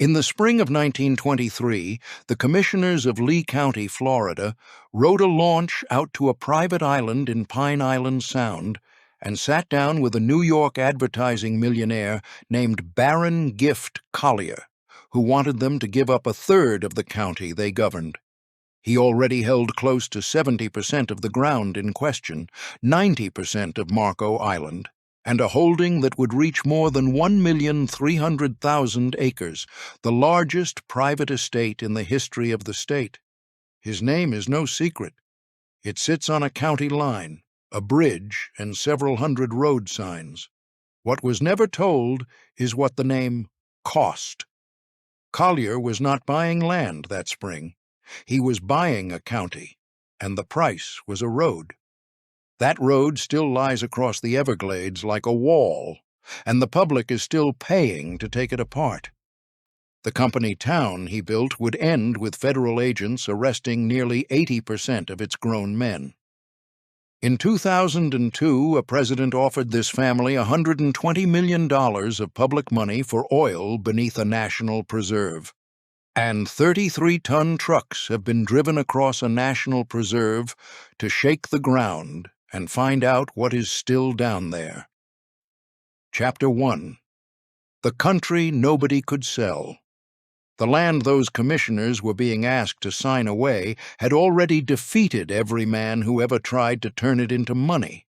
In the spring of 1923, the commissioners of Lee County, Florida, rowed a launch out to a private island in Pine Island Sound and sat down with a New York advertising millionaire named Barron Gift Collier, who wanted them to give up a third of the county they governed. He already held close to 70% of the ground in question, 90% of Marco Island, and a holding that would reach more than 1,300,000 acres, the largest private estate in the history of the state. His name is no secret. It sits on a county line, a bridge, and several hundred road signs. What was never told is what the name cost. Collier was not buying land that spring. He was buying a county, and the price was a road. That road still lies across the Everglades like a wall, and the public is still paying to take it apart. The company town he built would end with federal agents arresting nearly 80% of its grown men. In 2002, a president offered this family $120 million of public money for oil beneath a national preserve. And 33-ton trucks have been driven across a national preserve to shake the ground and find out what is still down there. Chapter 1. The country nobody could sell. The land those commissioners were being asked to sign away had already defeated every man who ever tried to turn it into money.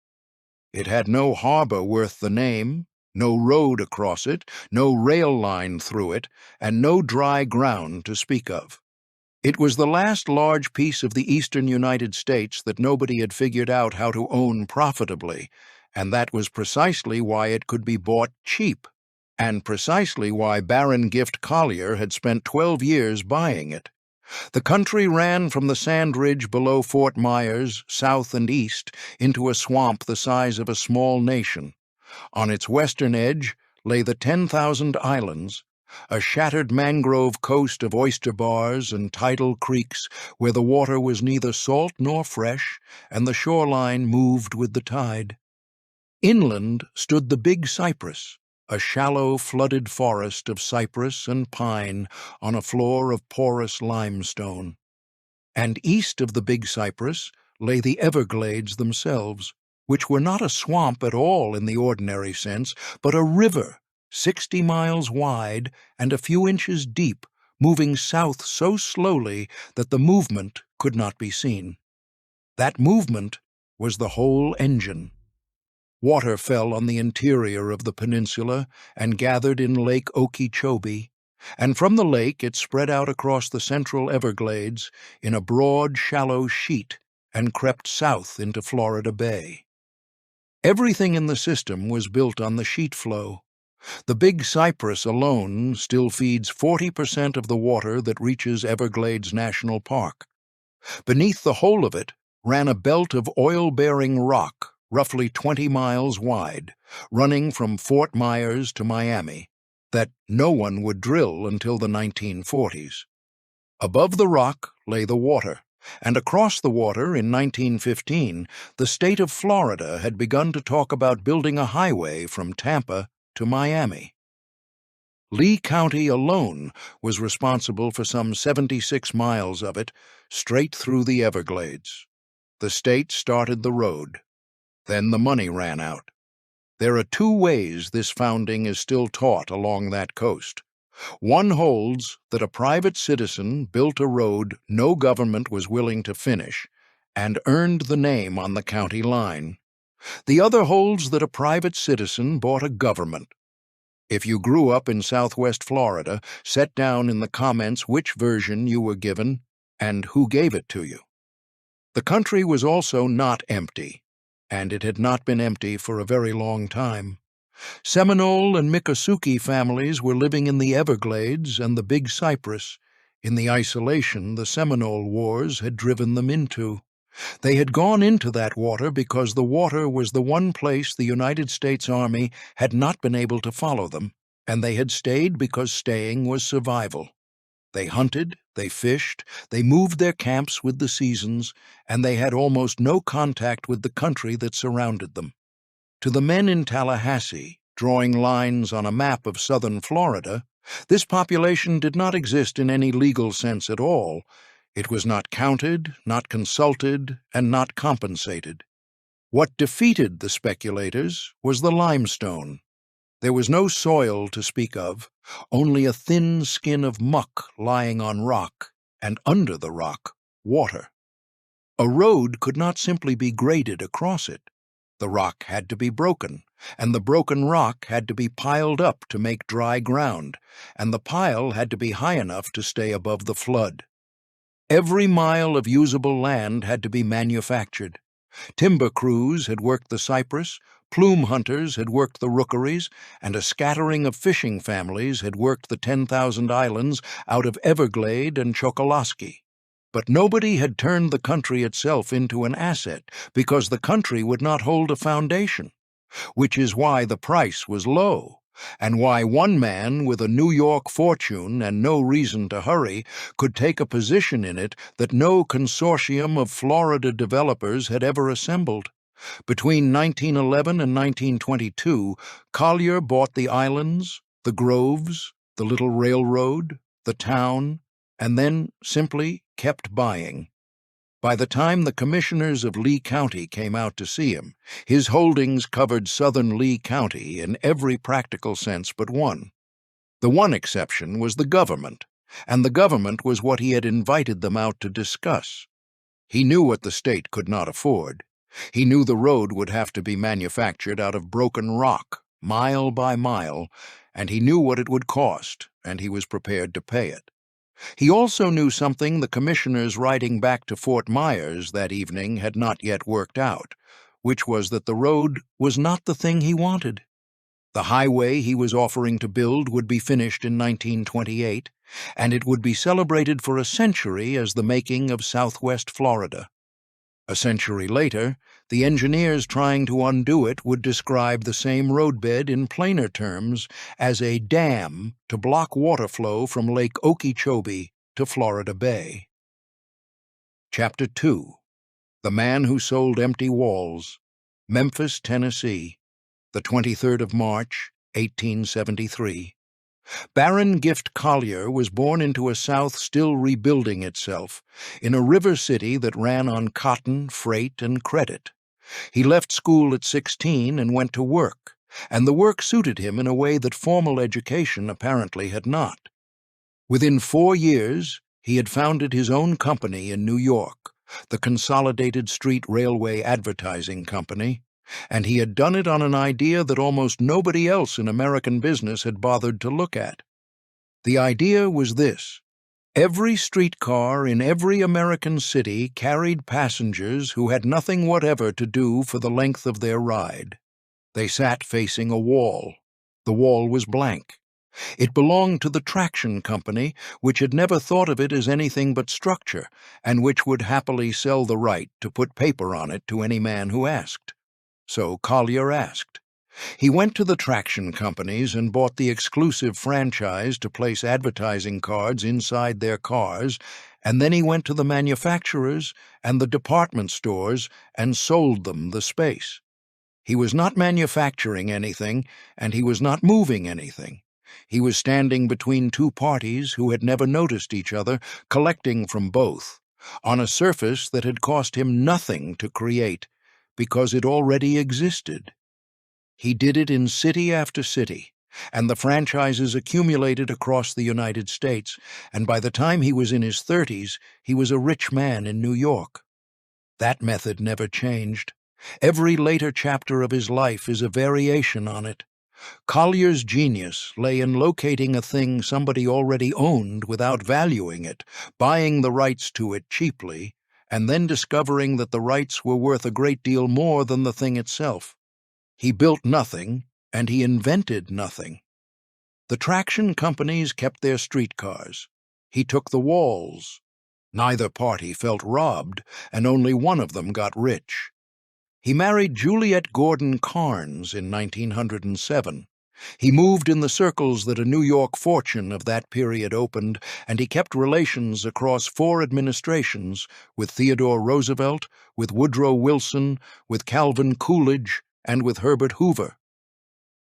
It had no harbor worth the name, no road across it, no rail line through it, and no dry ground to speak of. It was the last large piece of the eastern United States that nobody had figured out how to own profitably, and that was precisely why it could be bought cheap, and precisely why Barron Gift Collier had spent 12 years buying it. The country ran from the sand ridge below Fort Myers, south and east, into a swamp the size of a small nation. On its western edge lay the 10,000 islands, a shattered mangrove coast of oyster bars and tidal creeks where the water was neither salt nor fresh, and the shoreline moved with the tide. Inland stood the Big Cypress, a shallow, flooded forest of cypress and pine on a floor of porous limestone. And east of the Big Cypress lay the Everglades themselves, which were not a swamp at all in the ordinary sense, but a river 60 miles wide and a few inches deep, moving south so slowly that the movement could not be seen. That movement was the whole engine. Water fell on the interior of the peninsula and gathered in Lake Okeechobee, and from the lake it spread out across the central Everglades in a broad, shallow sheet and crept south into Florida Bay. Everything in the system was built on the sheet flow. The Big Cypress alone still feeds 40% of the water that reaches Everglades National Park. Beneath the whole of it ran a belt of oil-bearing rock, roughly 20 miles wide, running from Fort Myers to Miami, that no one would drill until the 1940s. Above the rock lay the water, and across the water in 1915, the state of Florida had begun to talk about building a highway from Tampa to Miami. Lee County alone was responsible for some 76 miles of it, straight through the Everglades. The state started the road. Then the money ran out. There are two ways this founding is still taught along that coast. One holds that a private citizen built a road no government was willing to finish and earned the name on the county line. The other holds that a private citizen bought a government. If you grew up in southwest Florida, set down in the comments which version you were given and who gave it to you. The country was also not empty, and it had not been empty for a very long time. Seminole and Miccosukee families were living in the Everglades and the Big Cypress, in the isolation the Seminole Wars had driven them into. They had gone into that water because the water was the one place the United States Army had not been able to follow them, and they had stayed because staying was survival. They hunted, they fished, they moved their camps with the seasons, and they had almost no contact with the country that surrounded them. To the men in Tallahassee, drawing lines on a map of southern Florida, This population did not exist in any legal sense at all. It was not counted, not consulted, and not compensated. What defeated the speculators was the limestone. There was no soil to speak of, only a thin skin of muck lying on rock, and under the rock, water. A road could not simply be graded across it. The rock had to be broken, and the broken rock had to be piled up to make dry ground, and the pile had to be high enough to stay above the flood. Every mile of usable land had to be manufactured. Timber crews had worked the Cypress, plume hunters had worked the rookeries, and a scattering of fishing families had worked the 10,000 islands out of Everglades and Chokoloskee. But nobody had turned the country itself into an asset because the country would not hold a foundation, which is why the price was low, and why one man with a New York fortune and no reason to hurry could take a position in it that no consortium of Florida developers had ever assembled. Between 1911 and 1922, Collier bought the islands, the groves, the little railroad, the town, and then simply kept buying. By the time the commissioners of Lee County came out to see him, his holdings covered southern Lee County in every practical sense but one. The one exception was the government, and the government was what he had invited them out to discuss. He knew what the state could not afford. He knew the road would have to be manufactured out of broken rock, mile by mile, and he knew what it would cost, and he was prepared to pay it. He also knew something the commissioners writing back to Fort Myers that evening had not yet worked out, which was that the road was not the thing he wanted. The highway he was offering to build would be finished in 1928, and it would be celebrated for a century as the making of Southwest Florida. A century later, the engineers trying to undo it would describe the same roadbed in plainer terms as a dam to block water flow from Lake Okeechobee to Florida Bay. Chapter 2. The Man Who Sold Empty Walls, Memphis, Tennessee, the 23rd of March, 1873. Barron Gift Collier was born into a South still rebuilding itself, in a river city that ran on cotton, freight, and credit. He left school at 16 and went to work, and the work suited him in a way that formal education apparently had not. Within 4 years, he had founded his own company in New York, the Consolidated Street Railway Advertising Company, and he had done it on an idea that almost nobody else in American business had bothered to look at. The idea was this: every streetcar in every American city carried passengers who had nothing whatever to do for the length of their ride. They sat facing a wall. The wall was blank. It belonged to the traction company, which had never thought of it as anything but structure, and which would happily sell the right to put paper on it to any man who asked. So Collier asked. He went to the traction companies and bought the exclusive franchise to place advertising cards inside their cars, and then he went to the manufacturers and the department stores and sold them the space. He was not manufacturing anything, and he was not moving anything. He was standing between two parties who had never noticed each other, collecting from both, on a surface that had cost him nothing to create, because it already existed. He did it in city after city, and the franchises accumulated across the United States, and by the time he was in his 30s, he was a rich man in New York. That method never changed. Every later chapter of his life is a variation on it. Collier's genius lay in locating a thing somebody already owned without valuing it, buying the rights to it cheaply, and then discovering that the rights were worth a great deal more than the thing itself. He built nothing, and he invented nothing. The traction companies kept their streetcars. He took the walls. Neither party felt robbed, and only one of them got rich. He married Juliet Gordon Carnes in 1907. He moved in the circles that a New York fortune of that period opened, and he kept relations across 4 administrations with Theodore Roosevelt, with Woodrow Wilson, with Calvin Coolidge, and with Herbert Hoover.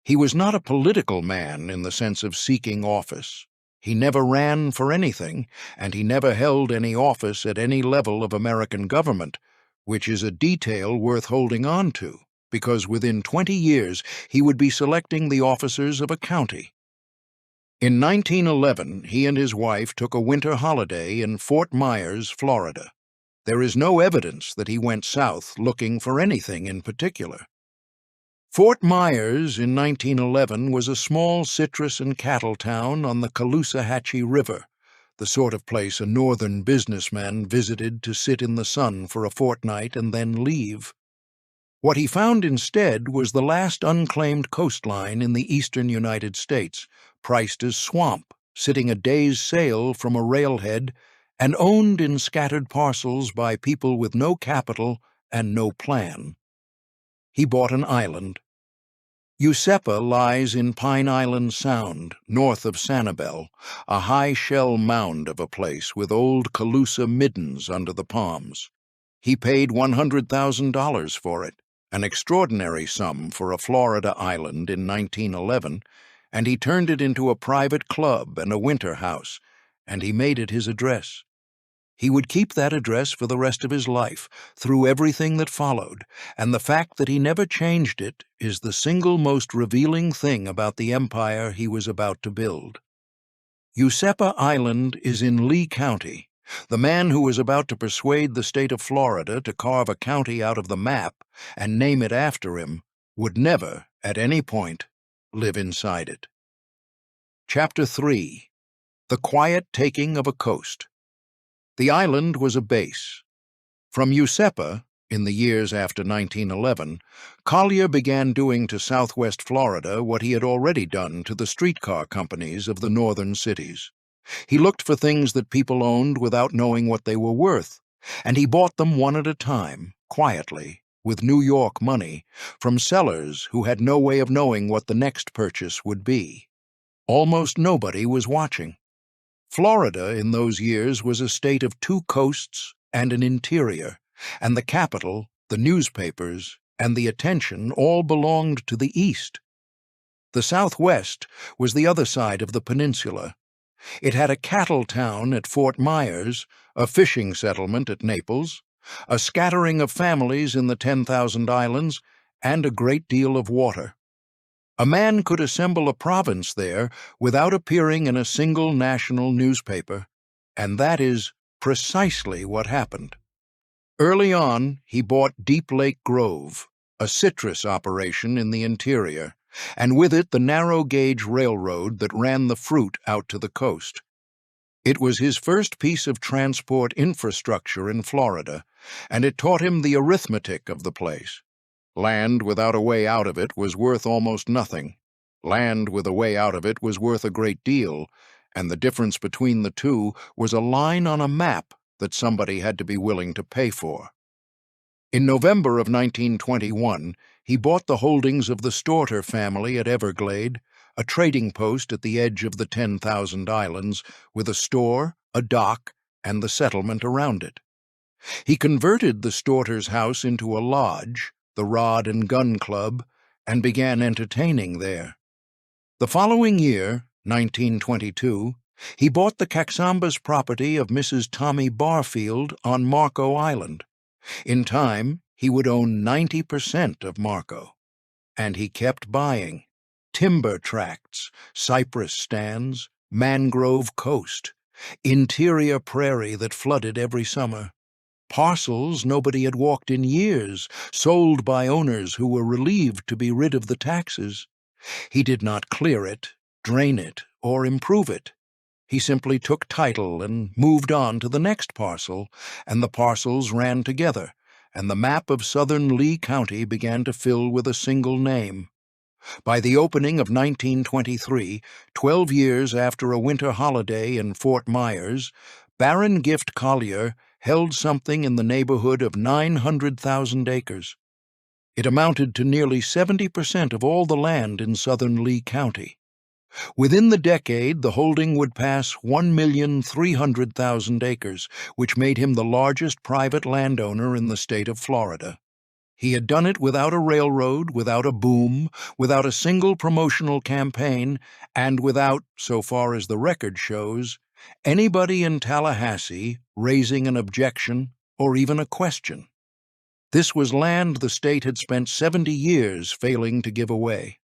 He was not a political man in the sense of seeking office. He never ran for anything, and he never held any office at any level of American government, which is a detail worth holding on to, because within 20 years he would be selecting the officers of a county. In 1911, he and his wife took a winter holiday in Fort Myers, Florida. There is no evidence that he went south looking for anything in particular. Fort Myers in 1911 was a small citrus and cattle town on the Caloosahatchee River, the sort of place a northern businessman visited to sit in the sun for a fortnight and then leave. What he found instead was the last unclaimed coastline in the eastern United States, priced as swamp, sitting a day's sail from a railhead, and owned in scattered parcels by people with no capital and no plan. He bought an island. Useppa lies in Pine Island Sound, north of Sanibel, a high shell mound of a place with old Calusa middens under the palms. He paid $100,000 for it, an extraordinary sum for a Florida island in 1911, and he turned it into a private club and a winter house, and he made it his address. He would keep that address for the rest of his life, through everything that followed, and the fact that he never changed it is the single most revealing thing about the empire he was about to build. Useppa Island is in Lee County. The man who was about to persuade the state of Florida to carve a county out of the map and name it after him would never, at any point, live inside it. Chapter 3. The Quiet Taking of a Coast. The island was a base. From Useppa, in the years after 1911, Collier began doing to southwest Florida what he had already done to the streetcar companies of the northern cities. He looked for things that people owned without knowing what they were worth, and he bought them one at a time, quietly, with New York money, from sellers who had no way of knowing what the next purchase would be. Almost nobody was watching. Florida in those years was a state of 2 coasts and an interior, and the capital, the newspapers, and the attention all belonged to the east. The southwest was the other side of the peninsula. It had a cattle town at Fort Myers, a fishing settlement at Naples, a scattering of families in the 10,000 Islands, and a great deal of water. A man could assemble a province there without appearing in a single national newspaper, and that is precisely what happened. Early on, he bought Deep Lake Grove, a citrus operation in the interior, and with it the narrow-gauge railroad that ran the fruit out to the coast. It was his first piece of transport infrastructure in Florida, and it taught him the arithmetic of the place. Land without a way out of it was worth almost nothing. Land with a way out of it was worth a great deal, and the difference between the two was a line on a map that somebody had to be willing to pay for. In November of 1921, he bought the holdings of the Storter family at Everglades, a trading post at the edge of the 10,000 Islands, with a store, a dock, and the settlement around it. He converted the Storter's house into a lodge, the Rod and Gun Club, and began entertaining there. The following year, 1922, he bought the Caxambas property of Mrs. Tommy Barfield on Marco Island. In time, he would own 90% of Marco. And he kept buying. Timber tracts, cypress stands, mangrove coast, interior prairie that flooded every summer. Parcels nobody had walked in years, sold by owners who were relieved to be rid of the taxes. He did not clear it, drain it, or improve it. He simply took title and moved on to the next parcel, and the parcels ran together, and the map of southern Lee County began to fill with a single name. By the opening of 1923, 12 years after a winter holiday in Fort Myers, Barron Gift Collier held something in the neighborhood of 900,000 acres. It amounted to nearly 70% of all the land in southern Lee County. Within the decade, the holding would pass 1,300,000 acres, which made him the largest private landowner in the state of Florida. He had done it without a railroad, without a boom, without a single promotional campaign, and without, so far as the record shows, anybody in Tallahassee raising an objection or even a question. This was land the state had spent 70 years failing to give away.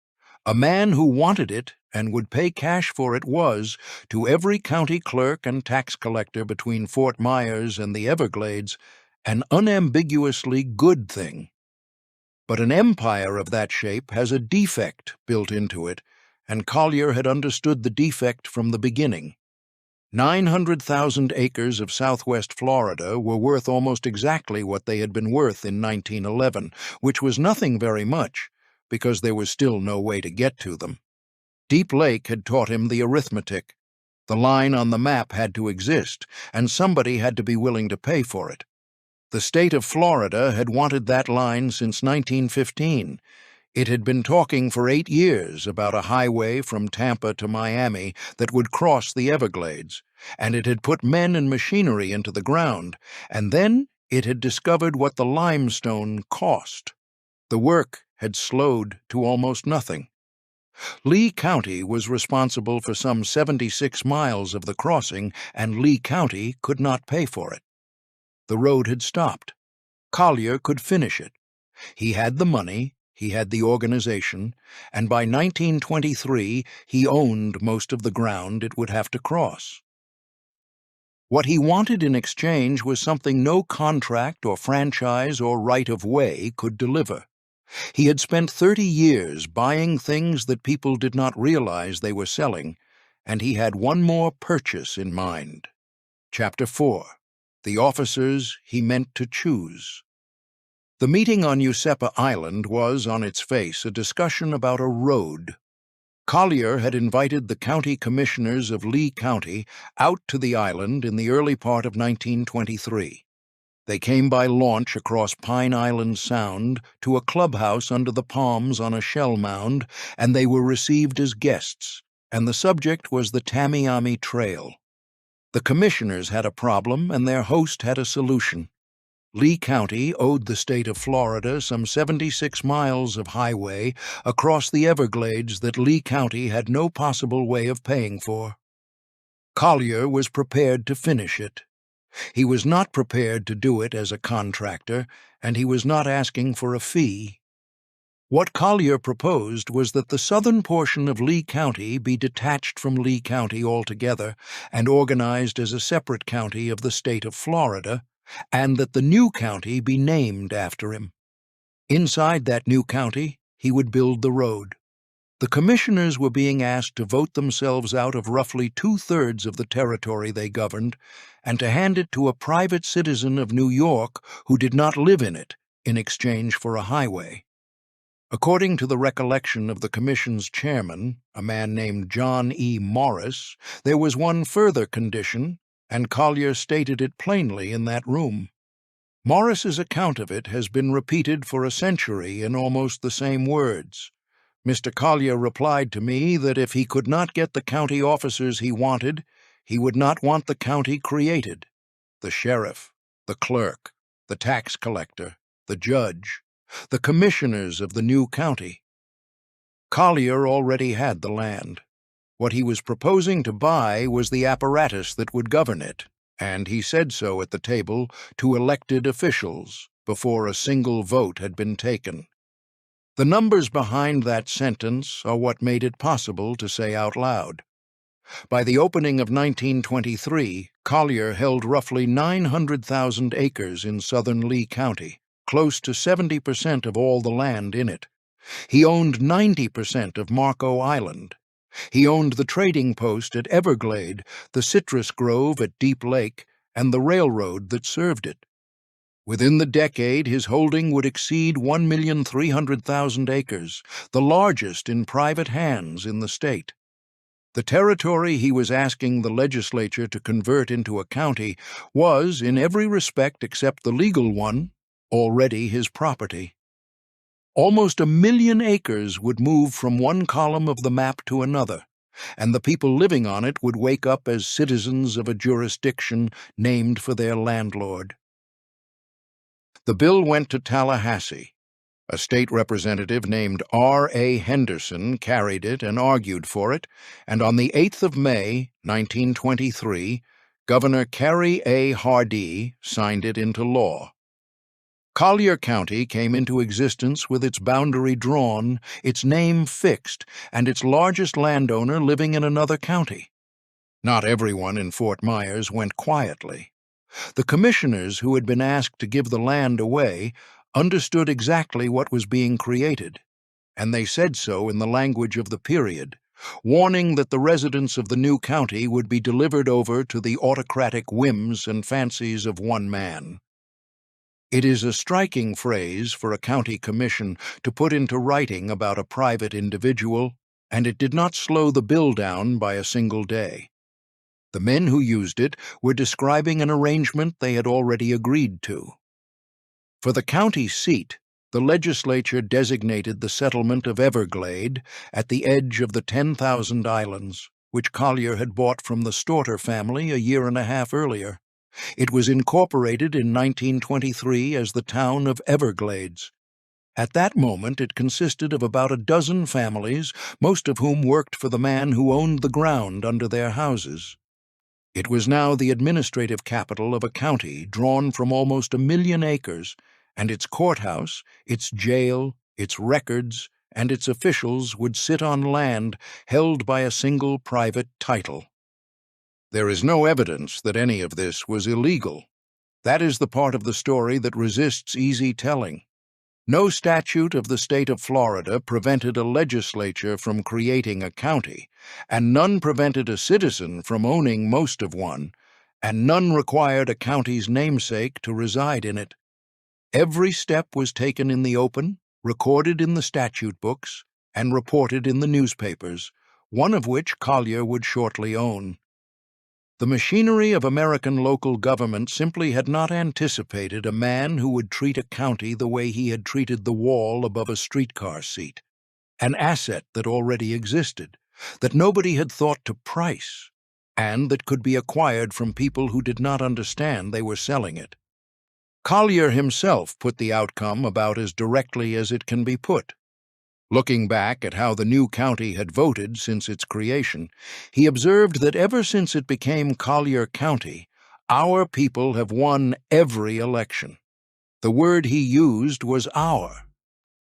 A man who wanted it and would pay cash for it was, to every county clerk and tax collector between Fort Myers and the Everglades, an unambiguously good thing. But an empire of that shape has a defect built into it, and Collier had understood the defect from the beginning. 900,000 acres of southwest Florida were worth almost exactly what they had been worth in 1911, which was nothing very much, because there was still no way to get to them. Deep Lake had taught him the arithmetic. The line on the map had to exist, and somebody had to be willing to pay for it. The state of Florida had wanted that line since 1915. It had been talking for 8 years about a highway from Tampa to Miami that would cross the Everglades, and it had put men and machinery into the ground, and then it had discovered what the limestone cost. The work had slowed to almost nothing. Lee County was responsible for some 76 miles of the crossing, and Lee County could not pay for it. The road had stopped. Collier could finish it. He had the money, he had the organization, and by 1923 he owned most of the ground it would have to cross. What he wanted in exchange was something no contract or franchise or right-of-way could deliver. He had spent 30 years buying things that people did not realize they were selling, and he had one more purchase in mind. Chapter 4. The officers he meant to choose. The meeting on Useppa Island was, on its face, a discussion about a road. Collier had invited the county commissioners of Lee County out to the island in the early part of 1923. They came by launch across Pine Island Sound to a clubhouse under the palms on a shell mound, and they were received as guests, and the subject was the Tamiami Trail. The commissioners had a problem, and their host had a solution. Lee County owed the state of Florida some 76 miles of highway across the Everglades that Lee County had no possible way of paying for. Collier was prepared to finish it. He was not prepared to do it as a contractor, and he was not asking for a fee. What Collier proposed was that the southern portion of Lee County be detached from Lee County altogether and organized as a separate county of the state of Florida, and that the new county be named after him. Inside that new county, he would build the road. The commissioners were being asked to vote themselves out of roughly 2/3 of the territory they governed, and to hand it to a private citizen of New York who did not live in it in exchange for a highway. According to the recollection of the commission's chairman, a man named John E. Morris, there was one further condition, and Collier stated it plainly in that room. Morris's account of it has been repeated for a century in almost the same words. Mr. Collier replied to me that if he could not get the county officers he wanted, he would not want the county created. The sheriff, the clerk, the tax collector, the judge, the commissioners of the new county. Collier already had the land. What he was proposing to buy was the apparatus that would govern it, and he said so at the table to elected officials before a single vote had been taken. The numbers behind that sentence are what made it possible to say out loud. By the opening of 1923, Collier held roughly 900,000 acres in southern Lee County, close to 70% of all the land in it. He owned 90% of Marco Island. He owned the trading post at Everglades, the citrus grove at Deep Lake, and the railroad that served it. Within the decade, his holding would exceed 1,300,000 acres, the largest in private hands in the state. The territory he was asking the legislature to convert into a county was, in every respect except the legal one, already his property. Almost 1 million acres would move from one column of the map to another, and the people living on it would wake up as citizens of a jurisdiction named for their landlord. The bill went to Tallahassee, A state representative named R.A. Henderson carried it and argued for it, and on the 8th of May, 1923, Governor Kerry A. Hardee signed it into law. Collier County came into existence with its boundary drawn, its name fixed, and its largest landowner living in another county. Not everyone in Fort Myers went quietly. The commissioners who had been asked to give the land away understood exactly what was being created, and they said so in the language of the period, warning that the residents of the new county would be delivered over to the autocratic whims and fancies of one man. It is a striking phrase for a county commission to put into writing about a private individual, and it did not slow the bill down by a single day. The men who used it were describing an arrangement they had already agreed to. For the county seat, the legislature designated the settlement of Everglades at the edge of the 10,000 islands, which Collier had bought from the Storter family a year and a half earlier. It was incorporated in 1923 as the town of Everglades. At that moment, it consisted of about a dozen families, most of whom worked for the man who owned the ground under their houses. It was now the administrative capital of a county drawn from almost 1,000,000 acres, and its courthouse, its jail, its records, and its officials would sit on land held by a single private title. There is no evidence that any of this was illegal. That is the part of the story that resists easy telling. No statute of the state of Florida prevented a legislature from creating a county, and none prevented a citizen from owning most of one, and none required a county's namesake to reside in it. Every step was taken in the open, recorded in the statute books, and reported in the newspapers, one of which Collier would shortly own. The machinery of American local government simply had not anticipated a man who would treat a county the way he had treated the wall above a streetcar seat, an asset that already existed, that nobody had thought to price, and that could be acquired from people who did not understand they were selling it. Collier himself put the outcome about as directly as it can be put. Looking back at how the new county had voted since its creation, he observed that ever since it became Collier County, our people have won every election. The word he used was our,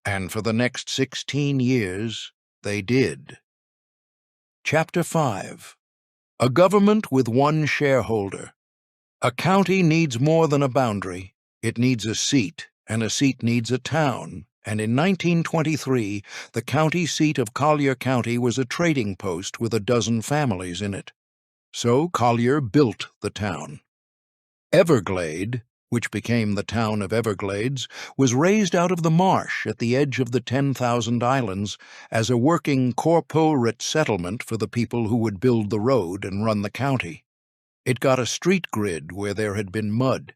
and for the next 16 years they did. Chapter 5. A government with one shareholder. A county needs more than a boundary. It needs a seat, and a seat needs a town, and in 1923 the county seat of Collier County was a trading post with a dozen families in it. So Collier built the town. Everglade, which became the town of Everglades, was raised out of the marsh at the edge of the 10,000 islands as a working corporate settlement for the people who would build the road and run the county. It got a street grid where there had been mud.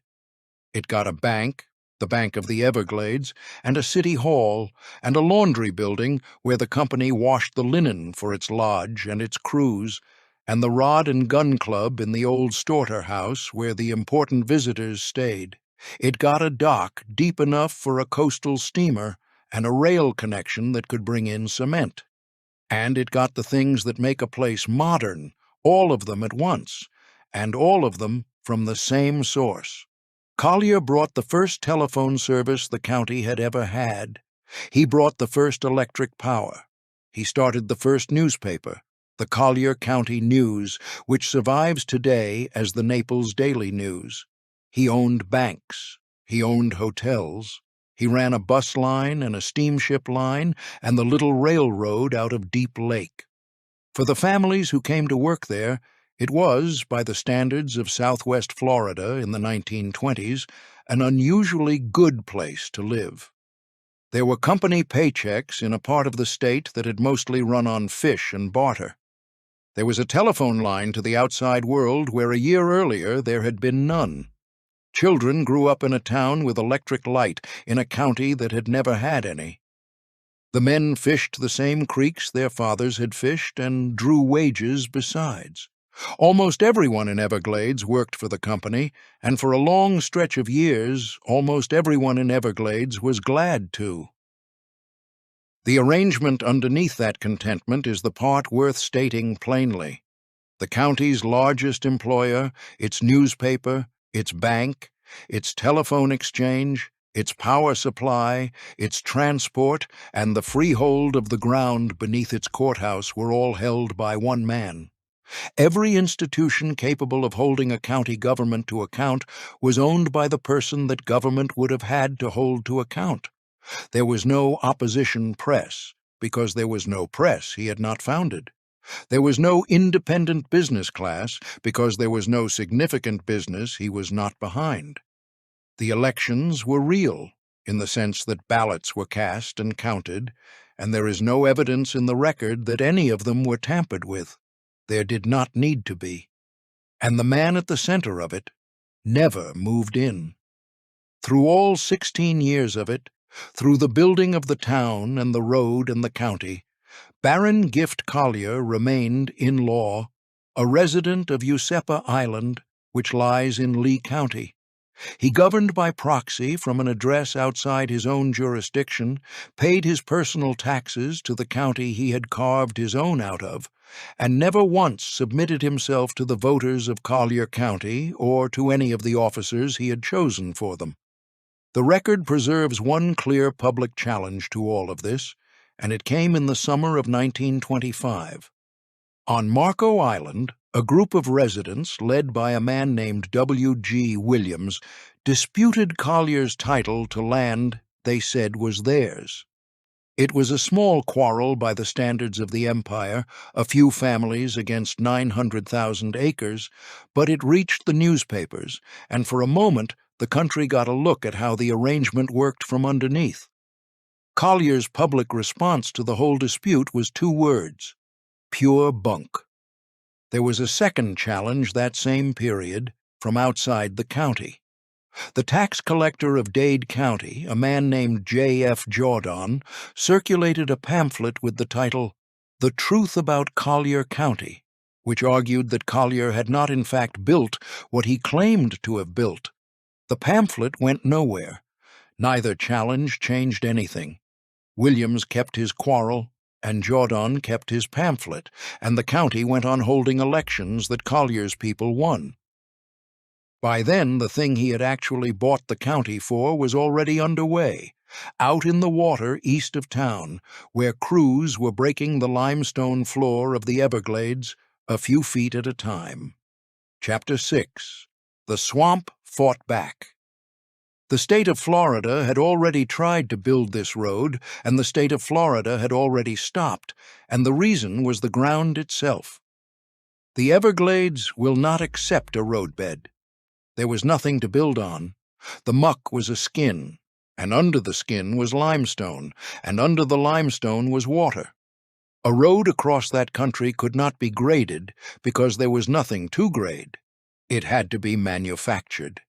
It got a bank, the Bank of the Everglades, and a city hall, and a laundry building where the company washed the linen for its lodge and its crews, and the Rod and Gun Club in the old Storter house where the important visitors stayed. It got a dock deep enough for a coastal steamer and a rail connection that could bring in cement. And it got the things that make a place modern, all of them at once, and all of them from the same source. Collier brought the first telephone service the county had ever had. He brought the first electric power. He started the first newspaper, the Collier County News, which survives today as the Naples Daily News. He owned banks. He owned hotels. He ran a bus line and a steamship line and the little railroad out of Deep Lake. For the families who came to work there, it was, by the standards of Southwest Florida in the 1920s, an unusually good place to live. There were company paychecks in a part of the state that had mostly run on fish and barter. There was a telephone line to the outside world where a year earlier there had been none. Children grew up in a town with electric light in a county that had never had any. The men fished the same creeks their fathers had fished and drew wages besides. Almost everyone in Everglades worked for the company, and for a long stretch of years, almost everyone in Everglades was glad to. The arrangement underneath that contentment is the part worth stating plainly. The county's largest employer, its newspaper, its bank, its telephone exchange, its power supply, its transport, and the freehold of the ground beneath its courthouse were all held by one man. Every institution capable of holding a county government to account was owned by the person that government would have had to hold to account. There was no opposition press, because there was no press he had not founded. There was no independent business class, because there was no significant business he was not behind. The elections were real, in the sense that ballots were cast and counted, and there is no evidence in the record that any of them were tampered with. There did not need to be. And the man at the center of it never moved in. Through all 16 years of it, through the building of the town and the road and the county, Barron Gift Collier remained, in law, a resident of Useppa Island, which lies in Lee County. He governed by proxy from an address outside his own jurisdiction, paid his personal taxes to the county he had carved his own out of, and never once submitted himself to the voters of Collier County or to any of the officers he had chosen for them. The record preserves one clear public challenge to all of this, and it came in the summer of 1925. On Marco Island, a group of residents, led by a man named W.G. Williams, disputed Collier's title to land they said was theirs. It was a small quarrel by the standards of the empire, a few families against 900,000 acres, but it reached the newspapers, and for a moment the country got a look at how the arrangement worked from underneath. Collier's public response to the whole dispute was 2 words: pure bunk. There was a second challenge that same period, from outside the county. The tax collector of Dade County, a man named J.F. Jordan, circulated a pamphlet with the title, "The Truth About Collier County," which argued that Collier had not in fact built what he claimed to have built. The pamphlet went nowhere. Neither challenge changed anything. Williams kept his quarrel, and Jordan kept his pamphlet, and the county went on holding elections that Collier's people won. By then, the thing he had actually bought the county for was already underway, out in the water east of town, where crews were breaking the limestone floor of the Everglades a few feet at a time. Chapter 6. The Swamp Fought Back. The state of Florida had already tried to build this road, and the state of Florida had already stopped, and the reason was the ground itself. The Everglades will not accept a roadbed. There was nothing to build on. The muck was a skin, and under the skin was limestone, and under the limestone was water. A road across that country could not be graded because there was nothing to grade. It had to be manufactured.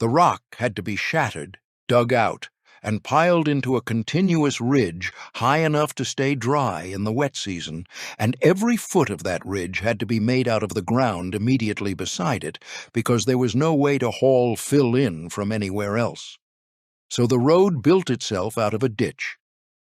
The rock had to be shattered, dug out, and piled into a continuous ridge high enough to stay dry in the wet season, and every foot of that ridge had to be made out of the ground immediately beside it, because there was no way to haul fill in from anywhere else. So the road built itself out of a ditch.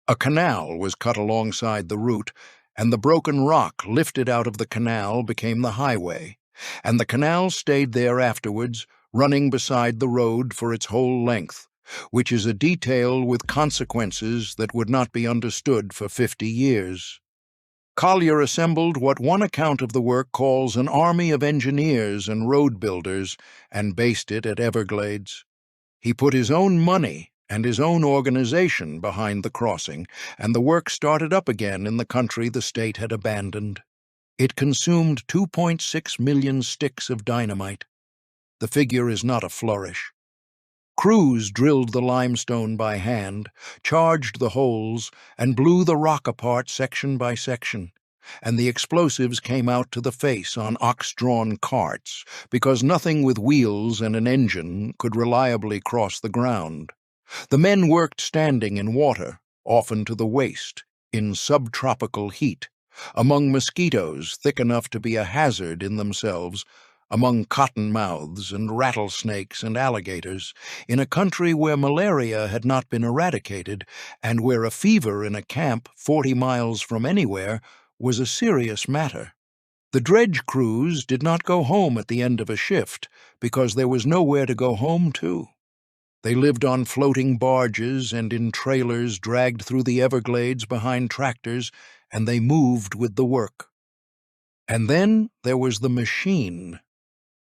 A canal was cut alongside the route, and the broken rock lifted out of the canal became the highway, and the canal stayed there afterwards, running beside the road for its whole length, which is a detail with consequences that would not be understood for 50 years. Collier assembled what one account of the work calls an army of engineers and road builders and based it at Everglades. He put his own money and his own organization behind the crossing, and the work started up again in the country the state had abandoned. It consumed 2.6 million sticks of dynamite. The figure is not a flourish. Crews drilled the limestone by hand, charged the holes, and blew the rock apart section by section, and the explosives came out to the face on ox-drawn carts, because nothing with wheels and an engine could reliably cross the ground. The men worked standing in water, often to the waist, in subtropical heat, among mosquitoes thick enough to be a hazard in themselves, among cottonmouths and rattlesnakes and alligators, in a country where malaria had not been eradicated and where a fever in a camp 40 miles from anywhere was a serious matter. The dredge crews did not go home at the end of a shift because there was nowhere to go home to. They lived on floating barges and in trailers dragged through the Everglades behind tractors, and they moved with the work. And then there was the machine.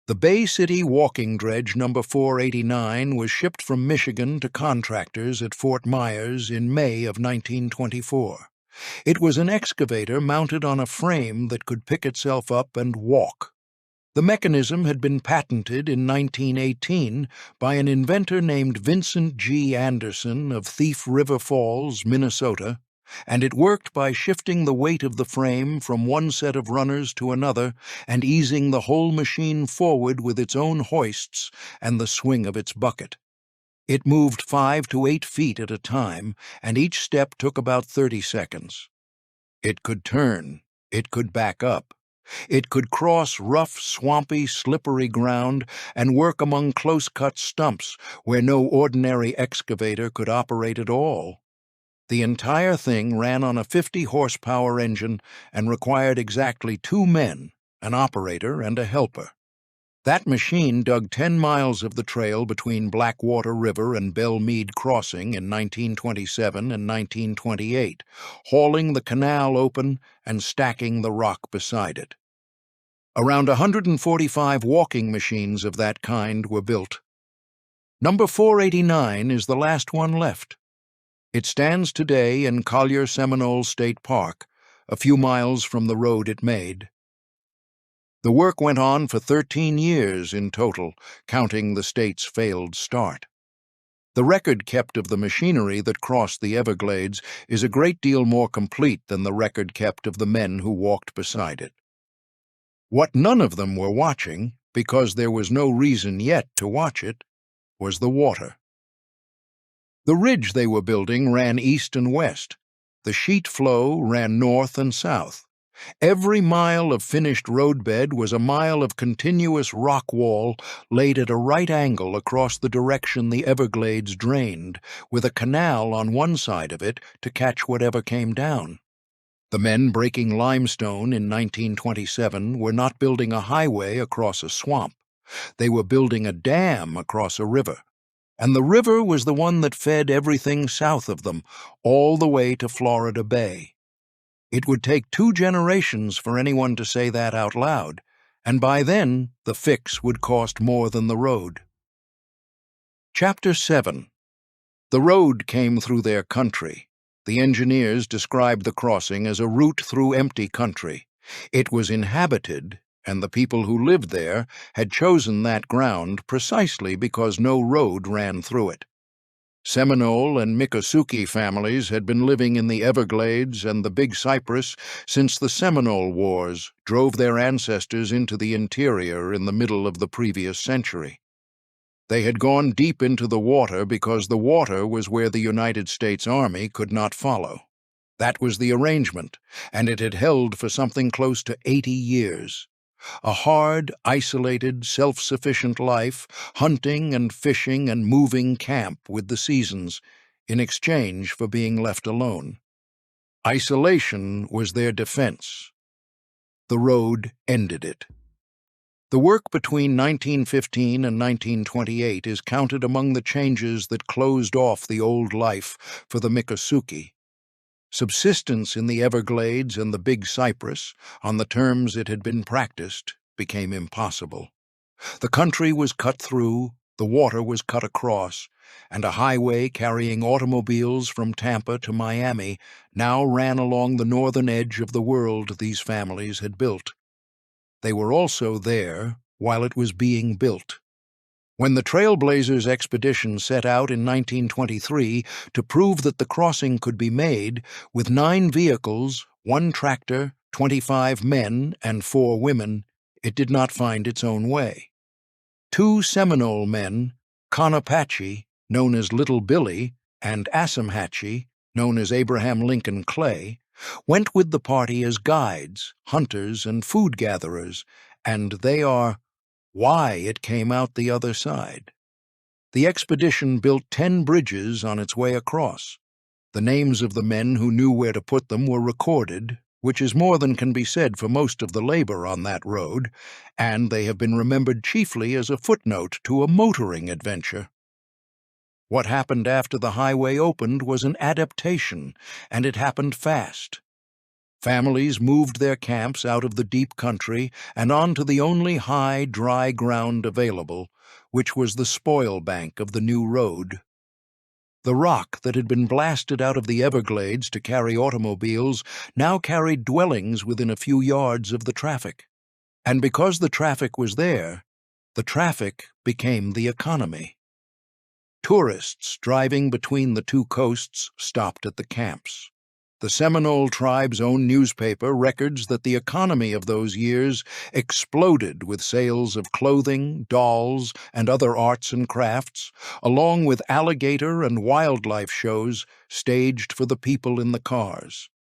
The Bay City walking dredge number 489 was shipped from Michigan to contractors at Fort Myers in May of 1924. It was an excavator mounted on a frame that could pick itself up and walk. The mechanism had been patented in 1918 by an inventor named Vincent G. Anderson of Thief River Falls, Minnesota, and it worked by shifting the weight of the frame from one set of runners to another and easing the whole machine forward with its own hoists and the swing of its bucket. It moved 5 to 8 feet at a time, and each step took about 30 seconds. It could turn. It could back up. It could cross rough, swampy, slippery ground and work among close-cut stumps where no ordinary excavator could operate at all. The entire thing ran on a 50-horsepower engine and required exactly 2 men, an operator and a helper. That machine dug 10 miles of the trail between Blackwater River and Belle Meade Crossing in 1927 and 1928, hauling the canal open and stacking the rock beside it. Around 145 walking machines of that kind were built. Number 489 is the last one left. It stands today in Collier Seminole State Park, a few miles from the road it made. The work went on for 13 years in total, counting the state's failed start. The record kept of the machinery that crossed the Everglades is a great deal more complete than the record kept of the men who walked beside it. What none of them were watching, because there was no reason yet to watch it, was the water. The ridge they were building ran east and west. The sheet flow ran north and south. Every mile of finished roadbed was a mile of continuous rock wall laid at a right angle across the direction the Everglades drained, with a canal on one side of it to catch whatever came down. The men breaking limestone in 1927 were not building a highway across a swamp. They were building a dam across a river. And the river was the one that fed everything south of them, all the way to Florida Bay. It would take 2 generations for anyone to say that out loud, and by then the fix would cost more than the road. Chapter 7. The road came through their country. The engineers described the crossing as a route through empty country. It was inhabited, and the people who lived there had chosen that ground precisely because no road ran through it. Seminole and Miccosukee families had been living in the Everglades and the Big Cypress since the Seminole Wars drove their ancestors into the interior in the middle of the previous century. They had gone deep into the water because the water was where the United States Army could not follow. That was the arrangement, and it had held for something close to 80 years. A hard, isolated, self-sufficient life, hunting and fishing and moving camp with the seasons, in exchange for being left alone. Isolation was their defense. The road ended it. The work between 1915 and 1928 is counted among the changes that closed off the old life for the Miccosukee. Subsistence in the Everglades and the Big Cypress, on the terms it had been practiced, became impossible. The country was cut through, the water was cut across, and a highway carrying automobiles from Tampa to Miami now ran along the northern edge of the world these families had built. They were also there while it was being built. When the Trailblazers expedition set out in 1923 to prove that the crossing could be made, with 9 vehicles, 1 tractor, 25 men, and 4 women, it did not find its own way. 2 Seminole men, Conopachi, known as Little Billy, and Assamhatchee, known as Abraham Lincoln Clay, went with the party as guides, hunters, and food gatherers, and they are why it came out the other side. The expedition built 10 bridges on its way across. The names of the men who knew where to put them were recorded, which is more than can be said for most of the labor on that road, and they have been remembered chiefly as a footnote to a motoring adventure. What happened after the highway opened was an adaptation, and it happened fast. Families moved their camps out of the deep country and onto the only high, dry ground available, which was the spoil bank of the new road. The rock that had been blasted out of the Everglades to carry automobiles now carried dwellings within a few yards of the traffic. And because the traffic was there, the traffic became the economy. Tourists driving between the two coasts stopped at the camps. The Seminole tribe's own newspaper records that the economy of those years exploded with sales of clothing, dolls, and other arts and crafts, along with alligator and wildlife shows staged for the people in the cars.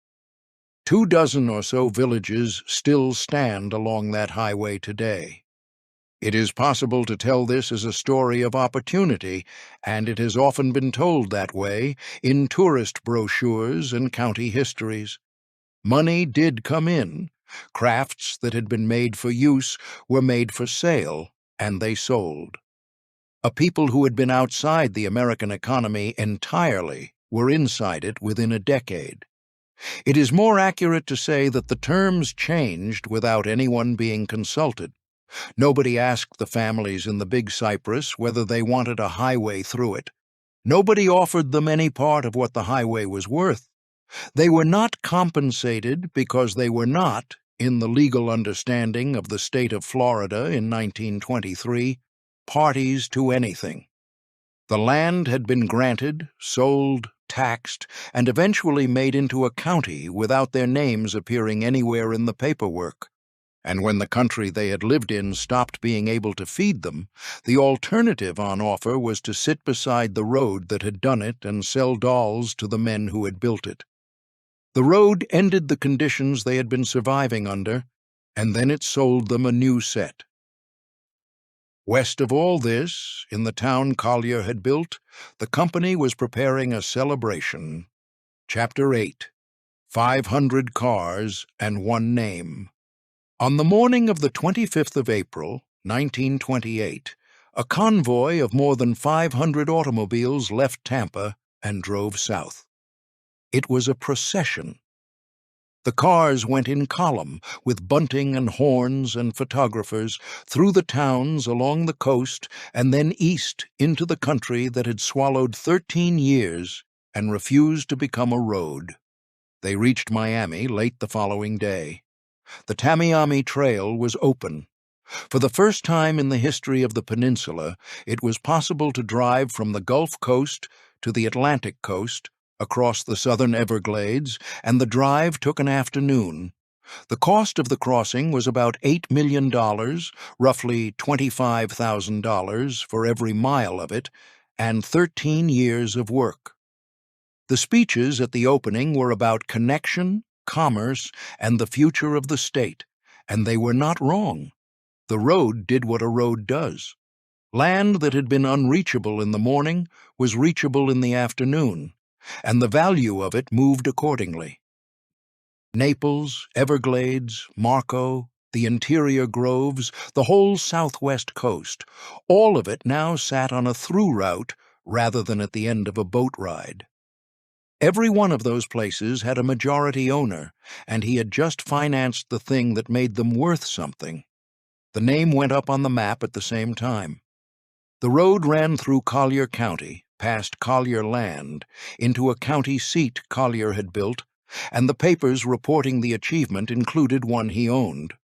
24 or so villages still stand along that highway today. It is possible to tell this as a story of opportunity, and it has often been told that way in tourist brochures and county histories. Money did come in. Crafts that had been made for use were made for sale, and they sold. A people who had been outside the American economy entirely were inside it within a decade. It is more accurate to say that the terms changed without anyone being consulted. Nobody asked the families in the Big Cypress whether they wanted a highway through it. Nobody offered them any part of what the highway was worth. They were not compensated because they were not, in the legal understanding of the state of Florida in 1923, parties to anything. The land had been granted, sold, taxed, and eventually made into a county without their names appearing anywhere in the paperwork. And when the country they had lived in stopped being able to feed them, the alternative on offer was to sit beside the road that had done it and sell dolls to the men who had built it. The road ended the conditions they had been surviving under, and then it sold them a new set. West of all this, in the town Collier had built, the company was preparing a celebration. Chapter 8. 500 Cars and One Name. On the morning of the 25th of April, 1928, a convoy of more than 500 automobiles left Tampa and drove south. It was a procession. The cars went in column, with bunting and horns and photographers, through the towns along the coast and then east into the country that had swallowed 13 years and refused to become a road. They reached Miami late the following day. The Tamiami Trail was open. For the first time in the history of the peninsula, it was possible to drive from the Gulf Coast to the Atlantic coast, across the southern Everglades, and the drive took an afternoon. The cost of the crossing was about $8 million, roughly $25,000 for every mile of it, and 13 years of work. The speeches at the opening were about connection, commerce, and the future of the state, and they were not wrong. The road did what a road does. Land that had been unreachable in the morning was reachable in the afternoon, and the value of it moved accordingly. Naples, Everglades, Marco, the interior groves, the whole southwest coast, all of it now sat on a through route rather than at the end of a boat ride. Every one of those places had a majority owner, and he had just financed the thing that made them worth something. The name went up on the map at the same time. The road ran through Collier County, past Collier land, into a county seat Collier had built, and the papers reporting the achievement included one he owned.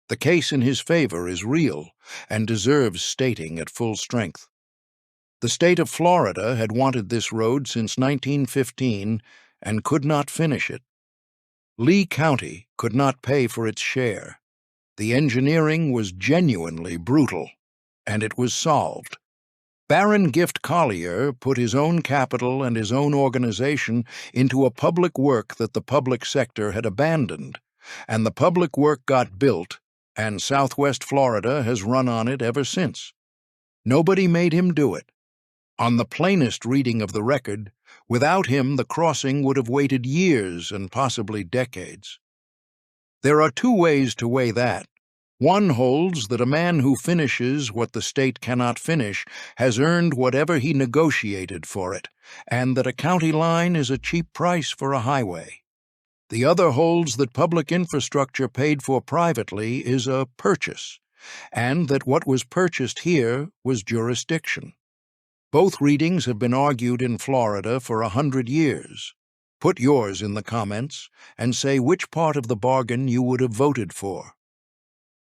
The case in his favor is real and deserves stating at full strength. The state of Florida had wanted this road since 1915 and could not finish it. Lee County could not pay for its share. The engineering was genuinely brutal, and it was solved. Barron Gift Collier put his own capital and his own organization into a public work that the public sector had abandoned, and the public work got built and Southwest Florida has run on it ever since. Nobody made him do it. On the plainest reading of the record, without him the crossing would have waited years and possibly decades. There are two ways to weigh that. One holds that a man who finishes what the state cannot finish has earned whatever he negotiated for it, and that a county line is a cheap price for a highway. The other holds that public infrastructure paid for privately is a purchase, and that what was purchased here was jurisdiction. Both readings have been argued in Florida for 100 years. Put yours in the comments and say which part of the bargain you would have voted for.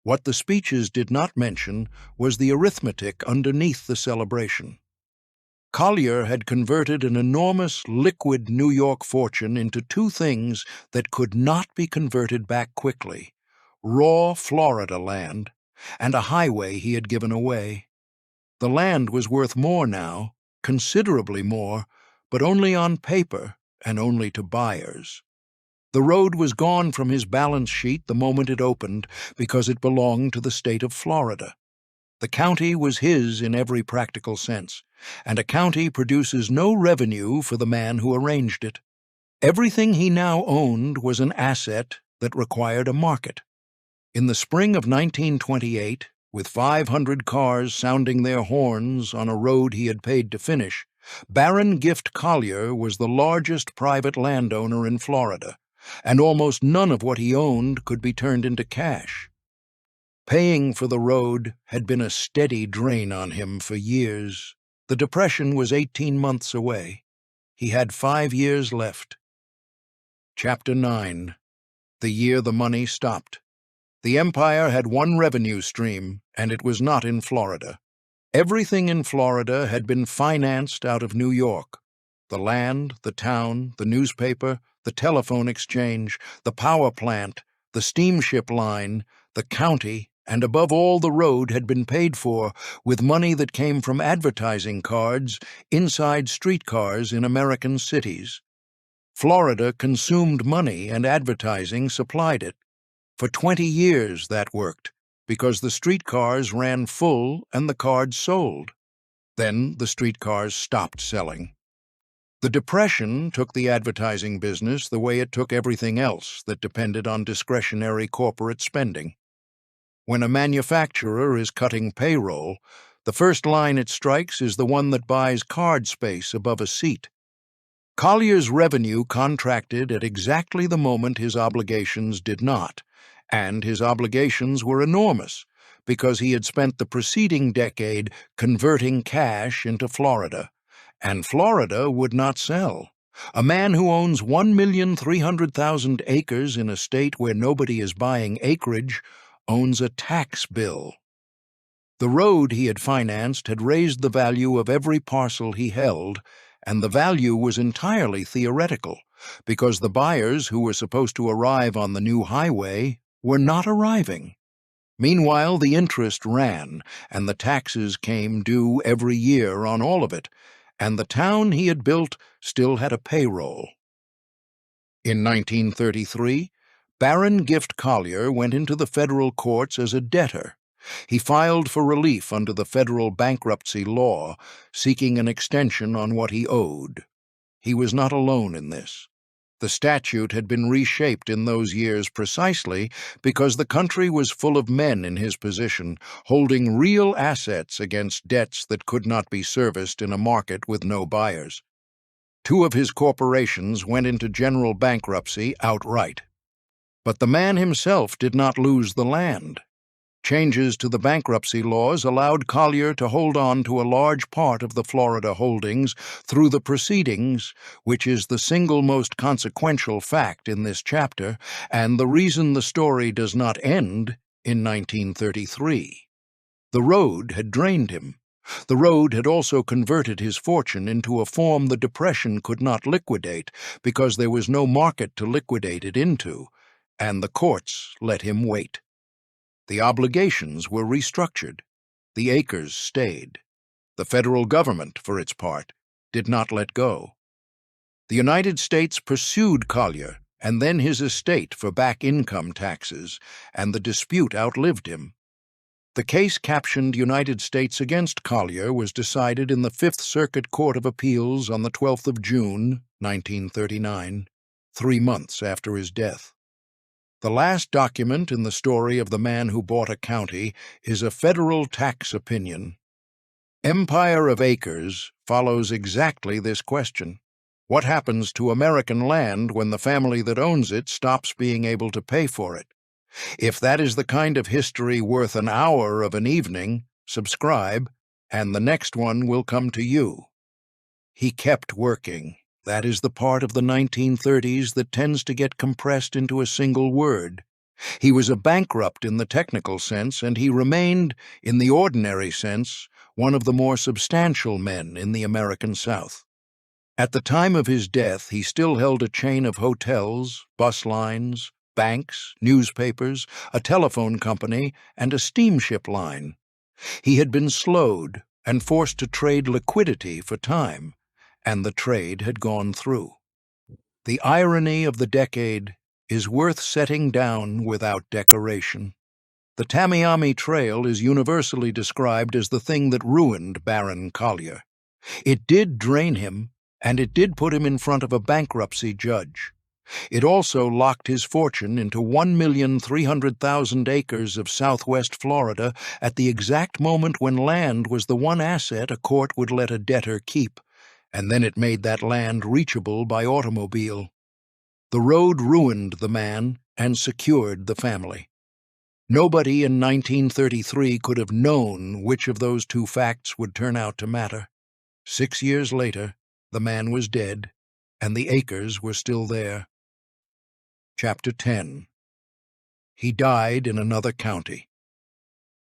What the speeches did not mention was the arithmetic underneath the celebration. Collier had converted an enormous liquid New York fortune into two things that could not be converted back quickly: raw Florida land and a highway he had given away. The land was worth more now, considerably more, but only on paper and only to buyers. The road was gone from his balance sheet the moment it opened because it belonged to the state of Florida. The county was his in every practical sense, and a county produces no revenue for the man who arranged it. Everything he now owned was an asset that required a market. In the spring of 1928, with 500 cars sounding their horns on a road he had paid to finish, Barron Gift Collier was the largest private landowner in Florida, and almost none of what he owned could be turned into cash. Paying for the road had been a steady drain on him for years. The Depression was 18 months away. He had 5 years left. Chapter 9. The year the money stopped. The empire had one revenue stream, and it was not in Florida. Everything in Florida had been financed out of New York. The land, the town, the newspaper, the telephone exchange, the power plant, the steamship line, the county, and above all the road had been paid for with money that came from advertising cards inside streetcars in American cities. Florida consumed money, and advertising supplied it. For 20 years that worked, because the streetcars ran full and the cards sold. Then the streetcars stopped selling. The Depression took the advertising business the way it took everything else that depended on discretionary corporate spending. When a manufacturer is cutting payroll, the first line it strikes is the one that buys card space above a seat. Collier's revenue contracted at exactly the moment his obligations did not, and his obligations were enormous because he had spent the preceding decade converting cash into Florida, and Florida would not sell. A man who owns 1,300,000 acres in a state where nobody is buying acreage owns a tax bill. The road he had financed had raised the value of every parcel he held, and the value was entirely theoretical, because the buyers who were supposed to arrive on the new highway were not arriving. Meanwhile, the interest ran, and the taxes came due every year on all of it, and the town he had built still had a payroll. In 1933, Barron Gift Collier went into the federal courts as a debtor. He filed for relief under the federal bankruptcy law, seeking an extension on what he owed. He was not alone in this. The statute had been reshaped in those years precisely because the country was full of men in his position, holding real assets against debts that could not be serviced in a market with no buyers. 2 of his corporations went into general bankruptcy outright. But the man himself did not lose the land. Changes to the bankruptcy laws allowed Collier to hold on to a large part of the Florida holdings through the proceedings, which is the single most consequential fact in this chapter, and the reason the story does not end in 1933. The road had drained him. The road had also converted his fortune into a form the Depression could not liquidate because there was no market to liquidate it into, and the courts let him wait. The obligations were restructured. The acres stayed. The federal government, for its part, did not let go. The United States pursued Collier and then his estate for back income taxes, and the dispute outlived him. The case captioned United States against Collier was decided in the Fifth Circuit Court of Appeals on the 12th of June, 1939, 3 months after his death. The last document in the story of the man who bought a county is a federal tax opinion. Empire of Acres follows exactly this question. What happens to American land when the family that owns it stops being able to pay for it? If that is the kind of history worth an hour of an evening, subscribe, and the next one will come to you. He kept working. That is the part of the 1930s that tends to get compressed into a single word. He was a bankrupt in the technical sense, and he remained, in the ordinary sense, one of the more substantial men in the American South. At the time of his death, he still held a chain of hotels, bus lines, banks, newspapers, a telephone company, and a steamship line. He had been slowed and forced to trade liquidity for time, and the trade had gone through. The irony of the decade is worth setting down without decoration. The Tamiami Trail is universally described as the thing that ruined Barron Collier. It did drain him, and it did put him in front of a bankruptcy judge. It also locked his fortune into 1,300,000 acres of southwest Florida at the exact moment when land was the one asset a court would let a debtor keep, and then it made that land reachable by automobile. The road ruined the man and secured the family. Nobody in 1933 could have known which of those two facts would turn out to matter. 6 years later, the man was dead, and the acres were still there. Chapter 10. He died in another county.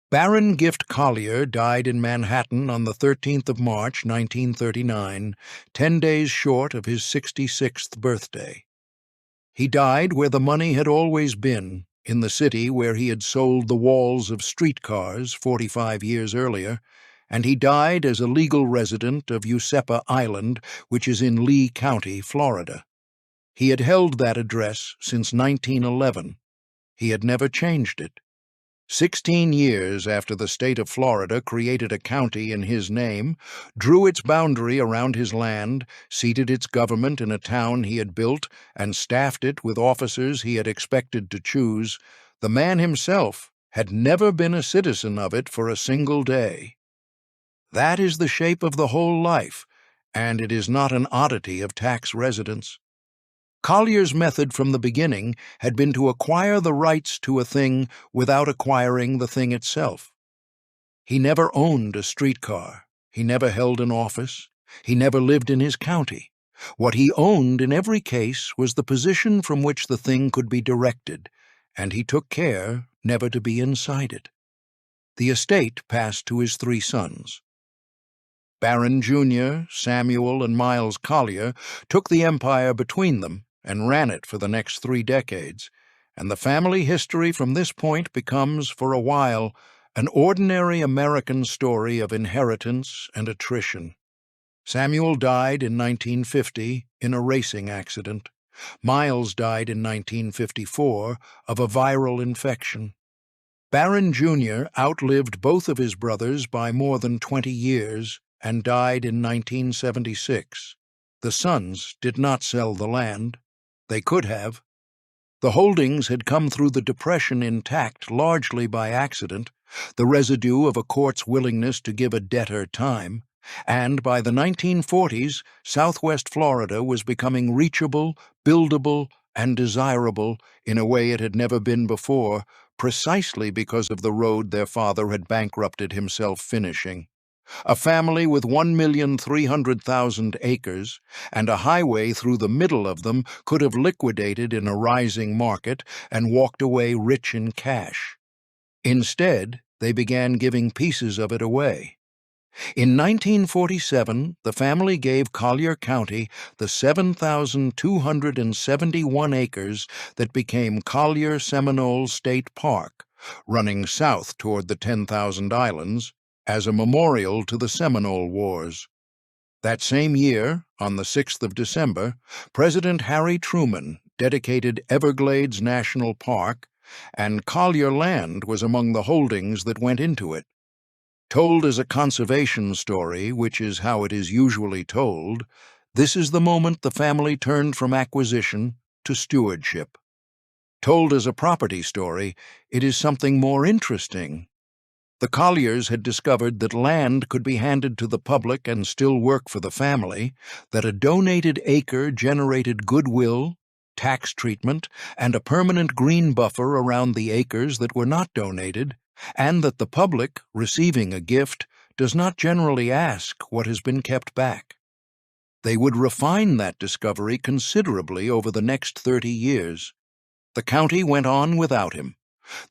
Barron Gift Collier died in Manhattan on the 13th of March, 1939, 10 days short of his 66th birthday. He died where the money had always been, in the city where he had sold the walls of streetcars 45 years earlier, and he died as a legal resident of Useppa Island, which is in Lee County, Florida. He had held that address since 1911. He had never changed it. 16 years after the state of Florida created a county in his name, drew its boundary around his land, seated its government in a town he had built, and staffed it with officers he had expected to choose, the man himself had never been a citizen of it for a single day. That is the shape of the whole life, and it is not an oddity of tax residents. Collier's method from the beginning had been to acquire the rights to a thing without acquiring the thing itself. He never owned a streetcar. He never held an office. He never lived in his county. What he owned in every case was the position from which the thing could be directed, and he took care never to be inside it. The estate passed to his 3 sons. Barron Jr., Samuel, and Miles Collier took the empire between them and ran it for the next 3 decades, and the family history from this point becomes, for a while, an ordinary American story of inheritance and attrition. Samuel died in 1950 in a racing accident. Miles died in 1954 of a viral infection. Barron Jr. outlived both of his brothers by more than 20 years and died in 1976. The sons did not sell the land. They could have. The holdings had come through the Depression intact largely by accident, the residue of a court's willingness to give a debtor time, and by the 1940s, Southwest Florida was becoming reachable, buildable, and desirable in a way it had never been before, precisely because of the road their father had bankrupted himself finishing. A family with 1,300,000 acres and a highway through the middle of them could have liquidated in a rising market and walked away rich in cash. Instead, they began giving pieces of it away. In 1947, the family gave Collier County the 7,271 acres that became Collier Seminole State Park, running south toward the 10,000 Islands, as a memorial to the Seminole Wars. That same year, on the 6th of December, President Harry Truman dedicated Everglades National Park, and Collier land was among the holdings that went into it. Told as a conservation story, which is how it is usually told, this is the moment the family turned from acquisition to stewardship. Told as a property story, it is something more interesting. The Colliers had discovered that land could be handed to the public and still work for the family, that a donated acre generated goodwill, tax treatment, and a permanent green buffer around the acres that were not donated, and that the public, receiving a gift, does not generally ask what has been kept back. They would refine that discovery considerably over the next 30 years. The county went on without him.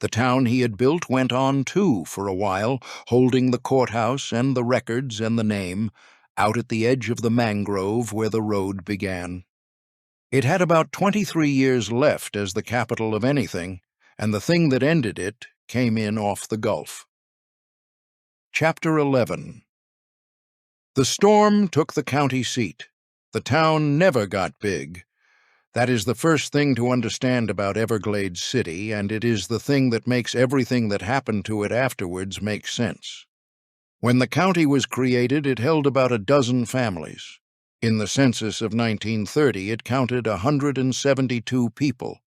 The town he had built went on, too, for a while, holding the courthouse and the records and the name, out at the edge of the mangrove where the road began. It had about 23 years left as the capital of anything, and the thing that ended it came in off the Gulf. Chapter 11. The storm took the county seat. The town never got big. That is the first thing to understand about Everglades City, and it is the thing that makes everything that happened to it afterwards make sense. When the county was created, it held about a dozen families. In the census of 1930, it counted 172 people.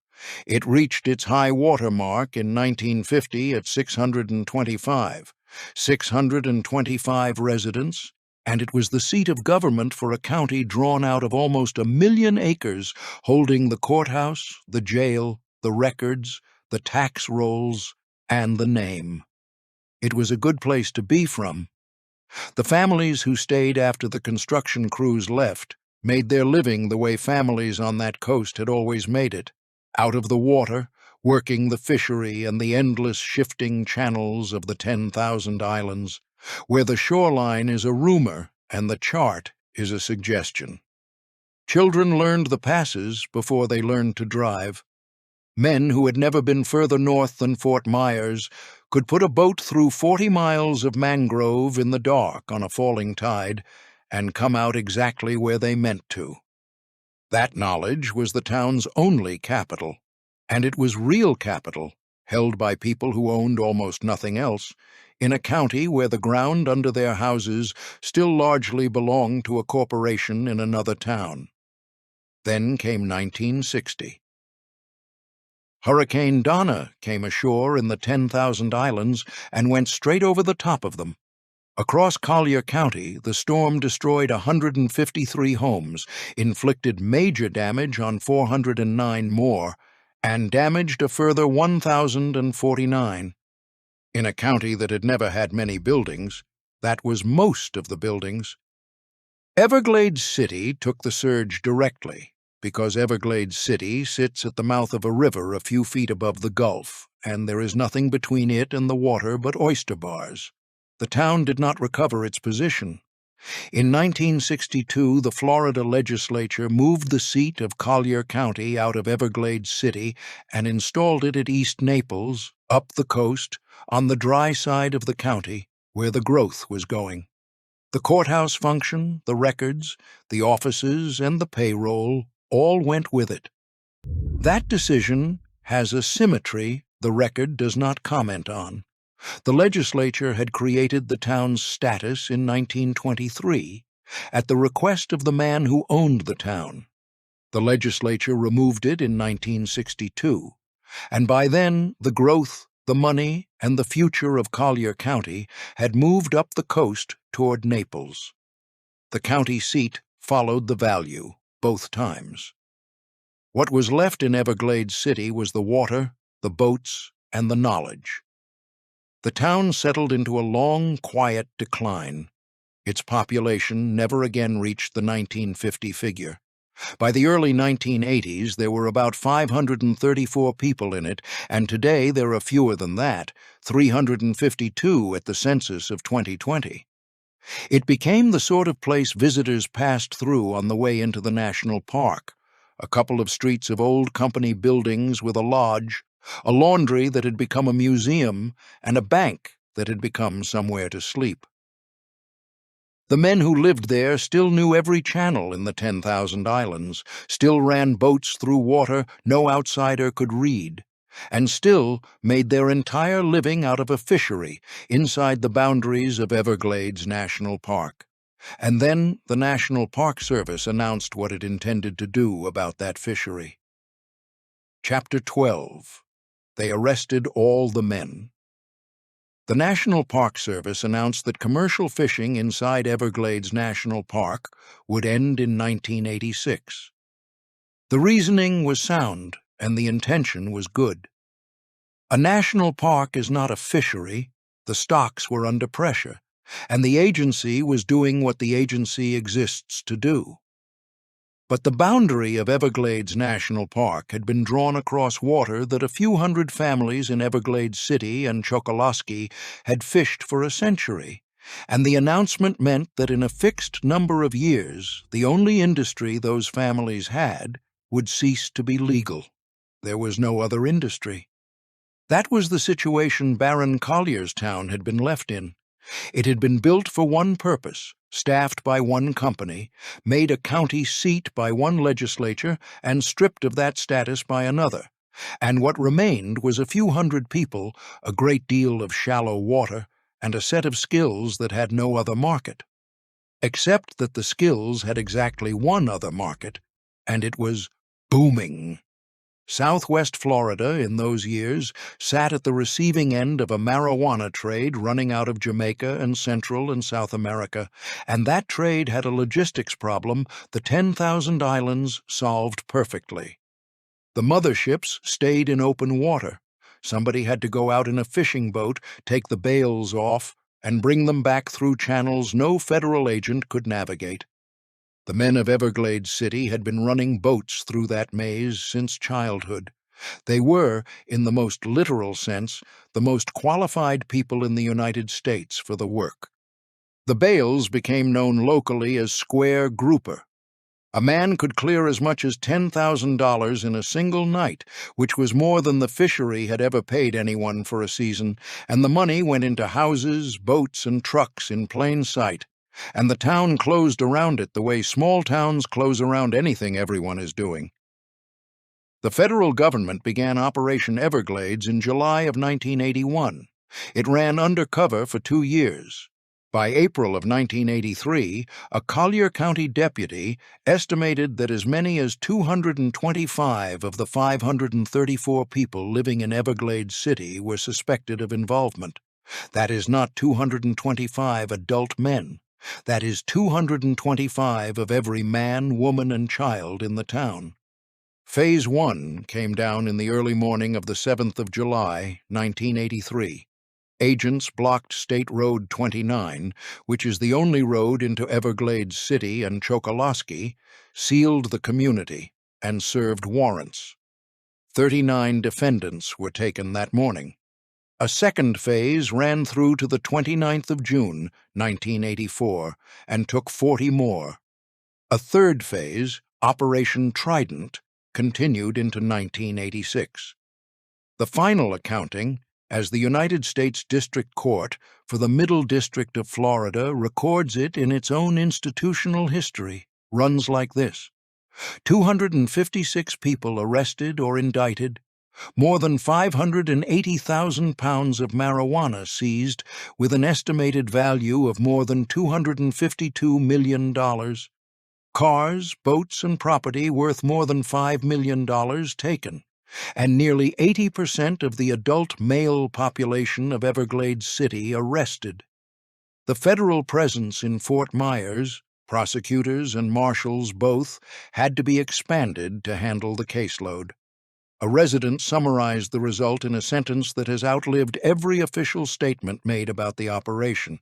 It reached its high water mark in 1950 at 625 residents, and it was the seat of government for a county drawn out of almost 1 million acres, holding the courthouse, the jail, the records, the tax rolls, and the name. It was a good place to be from. The families who stayed after the construction crews left made their living the way families on that coast had always made it, out of the water, working the fishery and the endless shifting channels of the 10,000 islands, where the shoreline is a rumor and the chart is a suggestion. Children learned the passes before they learned to drive. Men who had never been further north than Fort Myers could put a boat through 40 miles of mangrove in the dark on a falling tide and come out exactly where they meant to. That knowledge was the town's only capital, and it was real capital, held by people who owned almost nothing else, in a county where the ground under their houses still largely belonged to a corporation in another town. Then came 1960. Hurricane Donna came ashore in the 10,000 islands and went straight over the top of them. Across Collier County, the storm destroyed 153 homes, inflicted major damage on 409 more, and damaged a further 1,049. In a county that had never had many buildings, that was most of the buildings. Everglades City took the surge directly, because Everglades City sits at the mouth of a river a few feet above the Gulf, and there is nothing between it and the water but oyster bars. The town did not recover its position. In 1962, the Florida legislature moved the seat of Collier County out of Everglades City and installed it at East Naples, up the coast, on the dry side of the county, where the growth was going. The courthouse function, the records, the offices, and the payroll all went with it. That decision has a symmetry the record does not comment on. The legislature had created the town's status in 1923 at the request of the man who owned the town. The legislature removed it in 1962, and by then the growth, the money, and the future of Collier County had moved up the coast toward Naples. The county seat followed the value, both times. What was left in Everglades City was the water, the boats, and the knowledge. The town settled into a long, quiet decline. Its population never again reached the 1950 figure. By the early 1980s, there were about 534 people in it, and today there are fewer than that, 352 at the census of 2020. It became the sort of place visitors passed through on the way into the national park, a couple of streets of old company buildings with a lodge, a laundry that had become a museum, and a bank that had become somewhere to sleep. The men who lived there still knew every channel in the 10,000 islands, still ran boats through water no outsider could read, and still made their entire living out of a fishery inside the boundaries of Everglades National Park. And then the National Park Service announced what it intended to do about that fishery. Chapter 12. They arrested all the men. The National Park Service announced that commercial fishing inside Everglades National Park would end in 1986. The reasoning was sound, and the intention was good. A national park is not a fishery. The stocks were under pressure, and the agency was doing what the agency exists to do. But the boundary of Everglades National Park had been drawn across water that a few hundred families in Everglades City and Chokoloskee had fished for a century, and the announcement meant that in a fixed number of years, the only industry those families had would cease to be legal. There was no other industry. That was the situation Barron Collier's town had been left in. It had been built for one purpose, staffed by one company, made a county seat by one legislature, and stripped of that status by another. And what remained was a few hundred people, a great deal of shallow water, and a set of skills that had no other market. Except that the skills had exactly one other market, and it was booming. Southwest Florida, in those years, sat at the receiving end of a marijuana trade running out of Jamaica and Central and South America, and that trade had a logistics problem the 10,000 islands solved perfectly. The motherships stayed in open water. Somebody had to go out in a fishing boat, take the bales off, and bring them back through channels no federal agent could navigate. The men of Everglades City had been running boats through that maze since childhood. They were, in the most literal sense, the most qualified people in the United States for the work. The bales became known locally as square grouper. A man could clear as much as $10,000 in a single night, which was more than the fishery had ever paid anyone for a season, and the money went into houses, boats, and trucks in plain sight. And the town closed around it the way small towns close around anything everyone is doing. The federal government began Operation Everglades in July of 1981. It ran undercover for 2 years. By April of 1983, a Collier County deputy estimated that as many as 225 of the 534 people living in Everglades City were suspected of involvement. That is not 225 adult men. That is 225 of every man, woman, and child in the town. Phase 1 came down in the early morning of the 7th of July, 1983. Agents blocked State Road 29, which is the only road into Everglades City and Chokoloskee, sealed the community, and served warrants. 39 defendants were taken that morning. A second phase ran through to the 29th of June, 1984, and took 40 more. A third phase, Operation Trident, continued into 1986. The final accounting, as the United States District Court for the Middle District of Florida records it in its own institutional history, runs like this: 256 people arrested or indicted, more than 580,000 pounds of marijuana seized with an estimated value of more than $252 million. Cars, boats, and property worth more than $5 million taken, and nearly 80% of the adult male population of Everglades City arrested. The federal presence in Fort Myers, prosecutors and marshals both, had to be expanded to handle the caseload. A resident summarized the result in a sentence that has outlived every official statement made about the operation.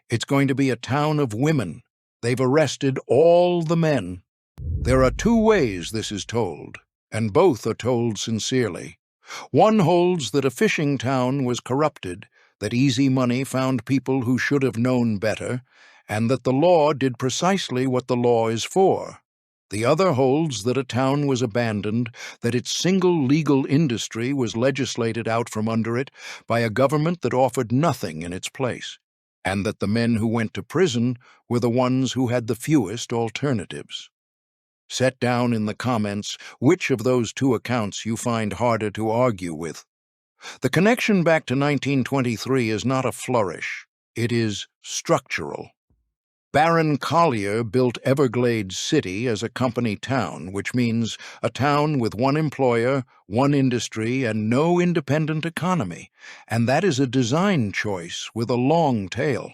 It's going to be a town of women. They've arrested all the men. There are 2 ways this is told, and both are told sincerely. One holds that a fishing town was corrupted, that easy money found people who should have known better, and that the law did precisely what the law is for. The other holds that a town was abandoned, that its single legal industry was legislated out from under it by a government that offered nothing in its place. and that the men who went to prison were the ones who had the fewest alternatives. Set down in the comments which of those two accounts you find harder to argue with. The connection back to 1923 is not a flourish, it is structural. Barron Collier built Everglades City as a company town, which means a town with one employer, one industry, and no independent economy, and that is a design choice with a long tail.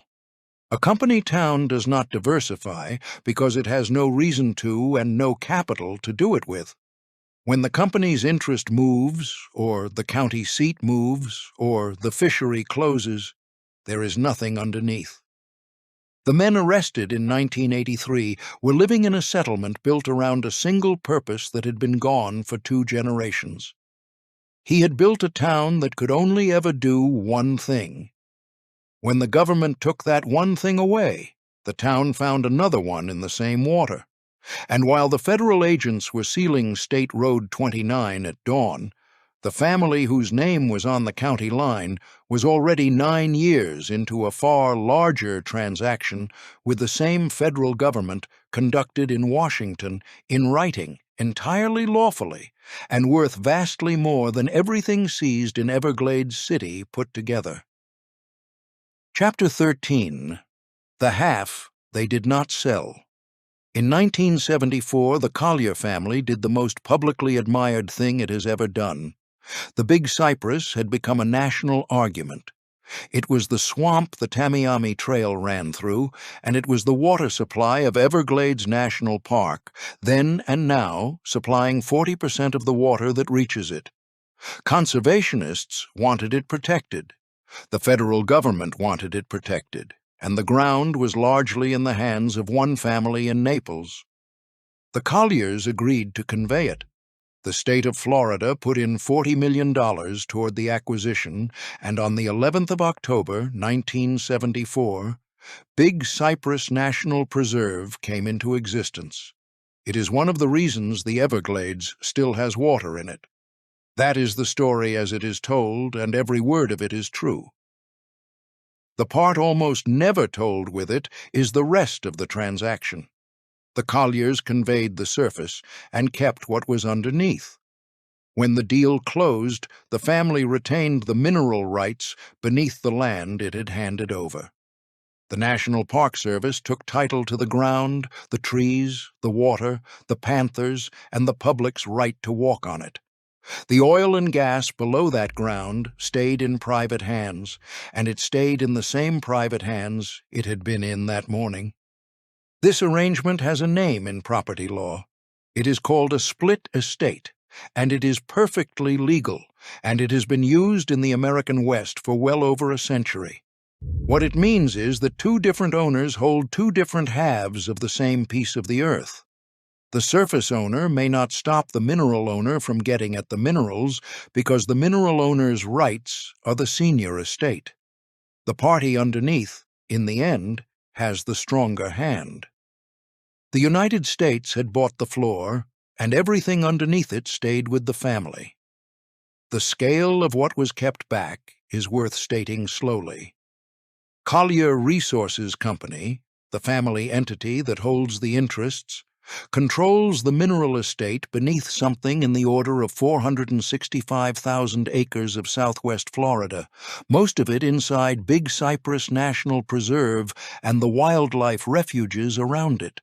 A company town does not diversify because it has no reason to and no capital to do it with. When the company's interest moves, or the county seat moves, or the fishery closes, there is nothing underneath. The men arrested in 1983 were living in a settlement built around a single purpose that had been gone for 2 generations. He had built a town that could only ever do one thing. When the government took that one thing away, the town found another one in the same water. And while the federal agents were sealing State Road 29 at dawn, the family whose name was on the county line was already 9 years into a far larger transaction with the same federal government conducted in Washington, in writing, entirely lawfully, and worth vastly more than everything seized in Everglades City put together. Chapter 13. The Half They Did Not Sell. In 1974, the Collier family did the most publicly admired thing it has ever done. The Big Cypress had become a national argument. It was the swamp the Tamiami Trail ran through, and it was the water supply of Everglades National Park, then and now supplying 40% of the water that reaches it. Conservationists wanted it protected. The federal government wanted it protected, and the ground was largely in the hands of one family in Naples. The Colliers agreed to convey it. The state of Florida put in $40 million toward the acquisition, and on the 11th of October, 1974, Big Cypress National Preserve came into existence. It is one of the reasons the Everglades still has water in it. That is the story as it is told, and every word of it is true. The part almost never told with it is the rest of the transaction. The Colliers conveyed the surface and kept what was underneath. When the deal closed, the family retained the mineral rights beneath the land it had handed over. The National Park Service took title to the ground, the trees, the water, the panthers, and the public's right to walk on it. The oil and gas below that ground stayed in private hands, and it stayed in the same private hands it had been in that morning. This arrangement has a name in property law. It is called a split estate, and it is perfectly legal, and it has been used in the American West for well over a century. What it means is that 2 different owners hold 2 different halves of the same piece of the earth. The surface owner may not stop the mineral owner from getting at the minerals because the mineral owner's rights are the senior estate. The party underneath, in the end, has the stronger hand. The United States had bought the floor, and everything underneath it stayed with the family. The scale of what was kept back is worth stating slowly. Collier Resources Company, the family entity that holds the interests, controls the mineral estate beneath something in the order of 465,000 acres of southwest Florida, most of it inside Big Cypress National Preserve and the wildlife refuges around it.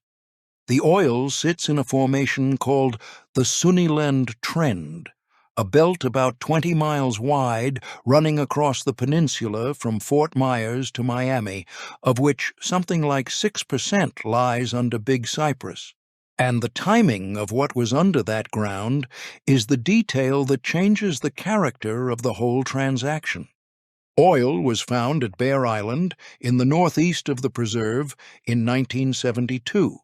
The oil sits in a formation called the Sunnyland Trend, a belt about 20 miles wide running across the peninsula from Fort Myers to Miami, of which something like 6% lies under Big Cypress. And the timing of what was under that ground is the detail that changes the character of the whole transaction. Oil was found at Bear Island in the northeast of the preserve in 1972.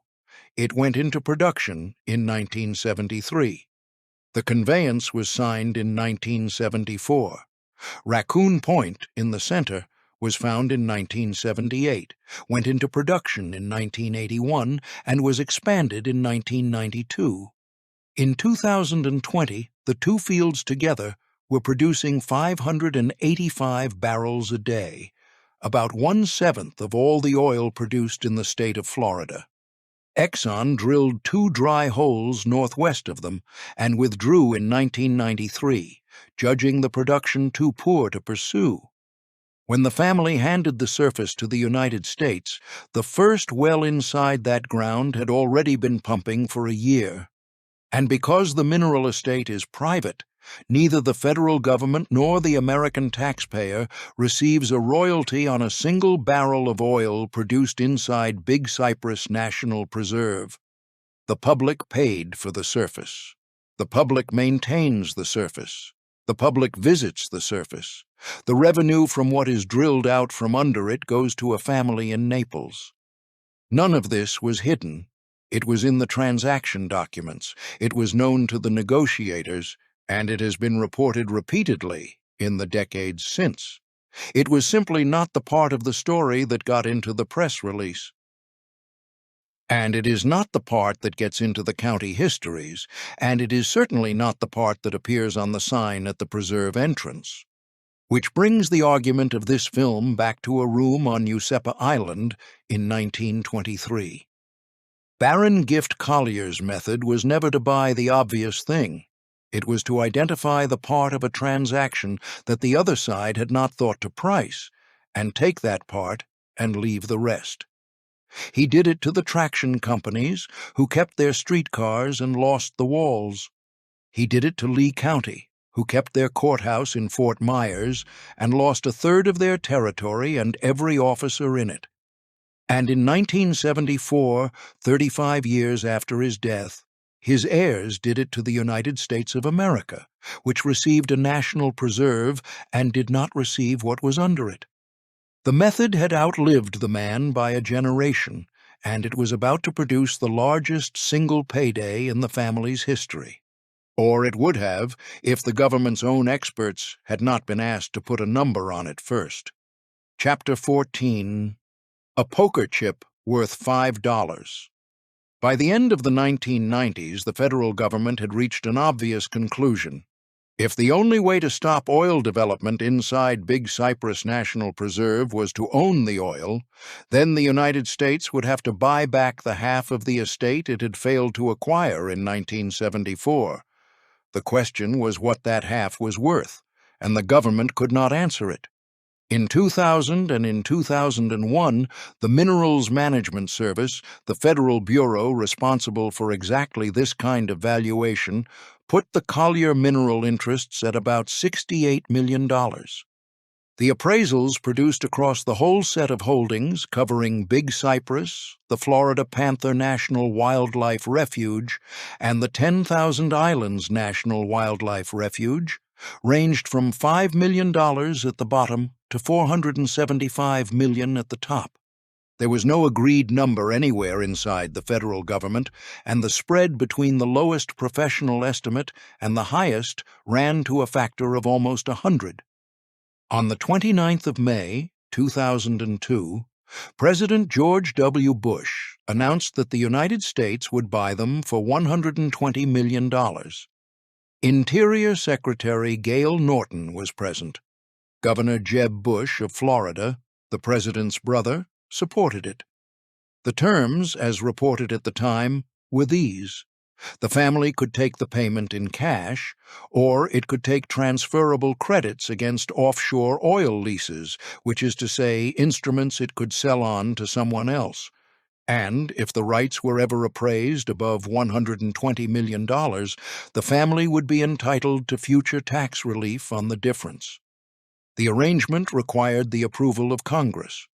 It went into production in 1973. The conveyance was signed in 1974. Raccoon Point in the center was found in 1978, went into production in 1981, and was expanded in 1992. In 2020, the 2 fields together were producing 585 barrels a day, about 1/7 of all the oil produced in the state of Florida. Exxon drilled 2 dry holes northwest of them and withdrew in 1993, judging the production too poor to pursue. When the family handed the surface to the United States, the first well inside that ground had already been pumping for a year. And because the mineral estate is private, neither the federal government nor the American taxpayer receives a royalty on a single barrel of oil produced inside Big Cypress National Preserve. The public paid for the surface. The public maintains the surface. The public visits the surface. The revenue from what is drilled out from under it goes to a family in Naples. None of this was hidden. It was in the transaction documents. It was known to the negotiators, and it has been reported repeatedly in the decades since. It was simply not the part of the story that got into the press release. And it is not the part that gets into the county histories, and it is certainly not the part that appears on the sign at the preserve entrance. Which brings the argument of this film back to a room on Useppa Island in 1923. Barron Gift Collier's method was never to buy the obvious thing. It was to identify the part of a transaction that the other side had not thought to price, and take that part and leave the rest. He did it to the traction companies, who kept their streetcars and lost the walls. He did it to Lee County, who kept their courthouse in Fort Myers and lost 1/3 of their territory and every officer in it. And in 1974, 35 years after his death, his heirs did it to the United States of America, which received a national preserve and did not receive what was under it. The method had outlived the man by a generation, and it was about to produce the largest single payday in the family's history. Or it would have if the government's own experts had not been asked to put a number on it first. Chapter 14. A poker chip worth $5. By the end of the 1990s, the federal government had reached an obvious conclusion. If the only way to stop oil development inside Big Cypress National Preserve was to own the oil, then the United States would have to buy back the half of the estate it had failed to acquire in 1974. The question was what that half was worth, and the government could not answer it. In 2000 and in 2001, the Minerals Management Service, the federal bureau responsible for exactly this kind of valuation, put the Collier mineral interests at about $68 million. The appraisals produced across the whole set of holdings covering Big Cypress, the Florida Panther National Wildlife Refuge, and the 10,000 Islands National Wildlife Refuge ranged from $5 million at the bottom to $475 million at the top. There was no agreed number anywhere inside the federal government, and the spread between the lowest professional estimate and the highest ran to a factor of almost 100. On the 29th of May, 2002, President George W. Bush announced that the United States would buy them for $120 million. Interior Secretary Gail Norton was present. Governor Jeb Bush of Florida, the president's brother, supported it. The terms, as reported at the time, were these. The family could take the payment in cash, or it could take transferable credits against offshore oil leases, which is to say, instruments it could sell on to someone else. And if the rights were ever appraised above $120 million, the family would be entitled to future tax relief on the difference. The arrangement required the approval of Congress.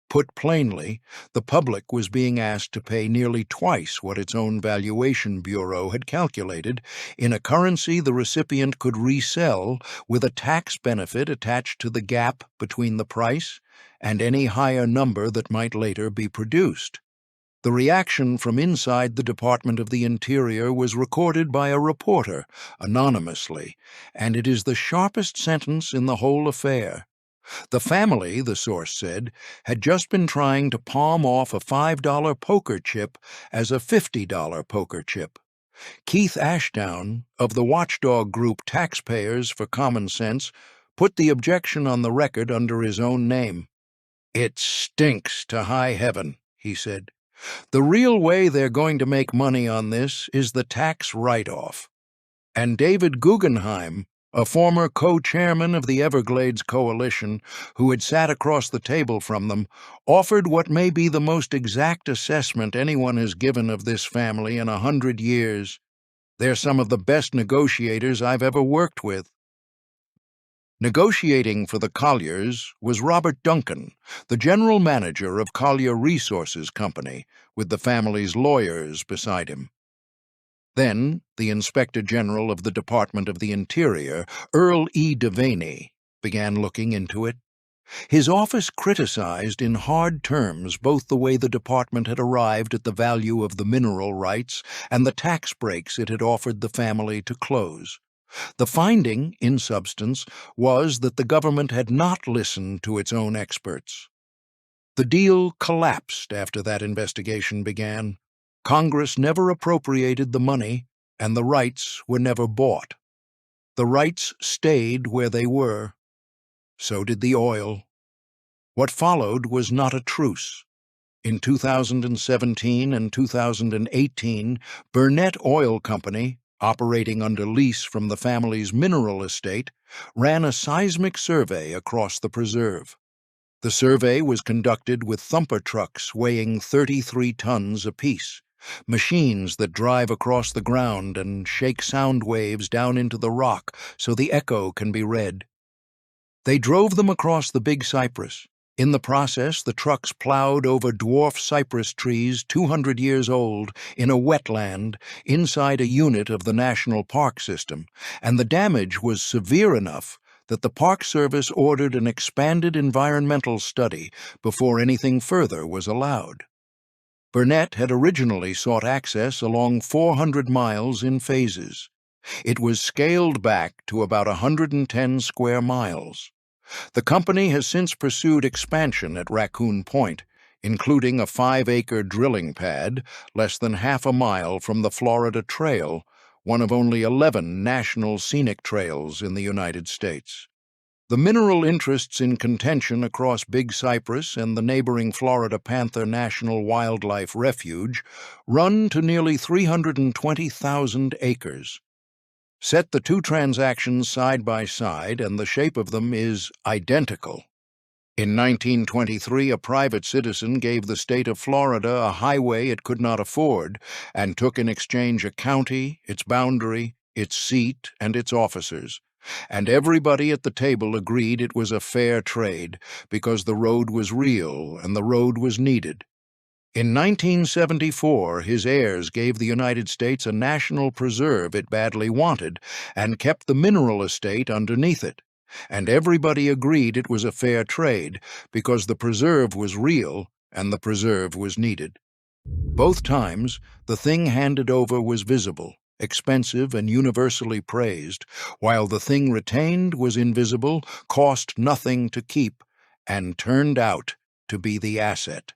Put plainly, the public was being asked to pay nearly twice what its own valuation bureau had calculated in a currency the recipient could resell with a tax benefit attached to the gap between the price and any higher number that might later be produced. The reaction from inside the Department of the Interior was recorded by a reporter, anonymously, and it is the sharpest sentence in the whole affair. The family, the source said, had just been trying to palm off a $5 poker chip as a $50 poker chip. Keith Ashdown, of the watchdog group Taxpayers for Common Sense, put the objection on the record under his own name. "It stinks to high heaven," he said. "The real way they're going to make money on this is the tax write-off." And David Guggenheim, a former co-chairman of the Everglades Coalition, who had sat across the table from them, offered what may be the most exact assessment anyone has given of this family in 100 years. "They're some of the best negotiators I've ever worked with." Negotiating for the Colliers was Robert Duncan, the general manager of Collier Resources Company, with the family's lawyers beside him. Then, the Inspector General of the Department of the Interior, Earl E. Devaney, began looking into it. His office criticized in hard terms both the way the department had arrived at the value of the mineral rights and the tax breaks it had offered the family to close. The finding, in substance, was that the government had not listened to its own experts. The deal collapsed after that investigation began. Congress never appropriated the money, and the rights were never bought. The rights stayed where they were. So did the oil. What followed was not a truce. In 2017 and 2018, Burnett Oil Company, operating under lease from the family's mineral estate, ran a seismic survey across the preserve. The survey was conducted with thumper trucks weighing 33 tons apiece, machines that drive across the ground and shake sound waves down into the rock so the echo can be read. They drove them across the big cypress. In the process, the trucks plowed over dwarf cypress trees 200 years old in a wetland inside a unit of the National Park System, and the damage was severe enough that the Park Service ordered an expanded environmental study before anything further was allowed. Burnett had originally sought access along 400 miles in phases. It was scaled back to about 110 square miles. The company has since pursued expansion at Raccoon Point, including a 5-acre drilling pad less than half a mile from the Florida Trail, one of only 11 national scenic trails in the United States. The mineral interests in contention across Big Cypress and the neighboring Florida Panther National Wildlife Refuge run to nearly 320,000 acres. Set the two transactions side by side, and the shape of them is identical. In 1923, a private citizen gave the state of Florida a highway it could not afford and took in exchange a county, its boundary, its seat, and its officers. And everybody at the table agreed it was a fair trade because the road was real and the road was needed. In 1974, his heirs gave the United States a national preserve it badly wanted and kept the mineral estate underneath it. And everybody agreed it was a fair trade because the preserve was real and the preserve was needed. Both times, the thing handed over was visible, expensive, and universally praised, while the thing retained was invisible, cost nothing to keep, and turned out to be the asset.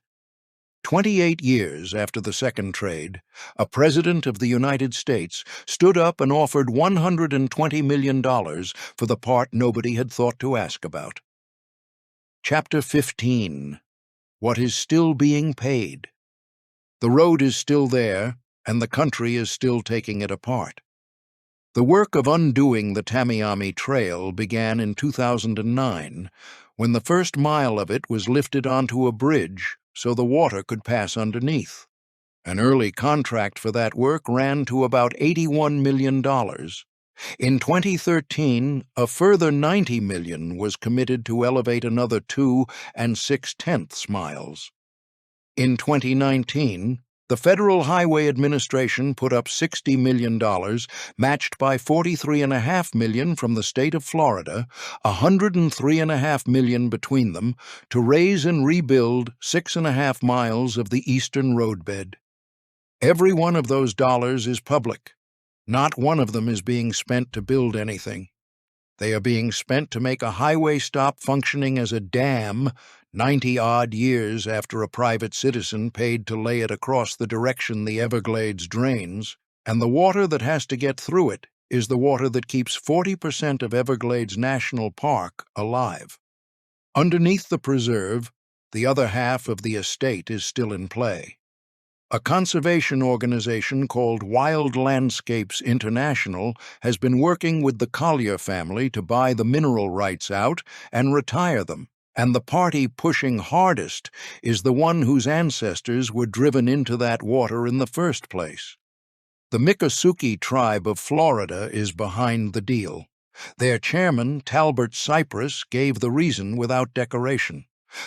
28 years after the second trade, a president of the United States stood up and offered $120 million for the part nobody had thought to ask about. Chapter 15. What is still being paid? The road is still there, and the country is still taking it apart. The work of undoing the Tamiami Trail began in 2009, when the first mile of it was lifted onto a bridge so the water could pass underneath. An early contract for that work ran to about $81 million. In 2013, a further $90 million was committed to elevate another 2 6/10 miles. In 2019, the Federal Highway Administration put up $60 million, matched by $43.5 million from the state of Florida, $103.5 million between them, to raise and rebuild 6.5 miles of the eastern roadbed. Every one of those dollars is public. Not one of them is being spent to build anything. They are being spent to make a highway stop functioning as a dam 90-odd years after a private citizen paid to lay it across the direction the Everglades drains, and the water that has to get through it is the water that keeps 40% of Everglades National Park alive. Underneath the preserve, The other half of the estate is still in play. A conservation organization called Wild Landscapes International has been working with the Collier family to buy the mineral rights out and retire them, and the party pushing hardest is the one whose ancestors were driven into that water in the first place. The Miccosukee tribe of Florida is behind the deal. Their chairman, Talbert Cypress, gave the reason without decoration.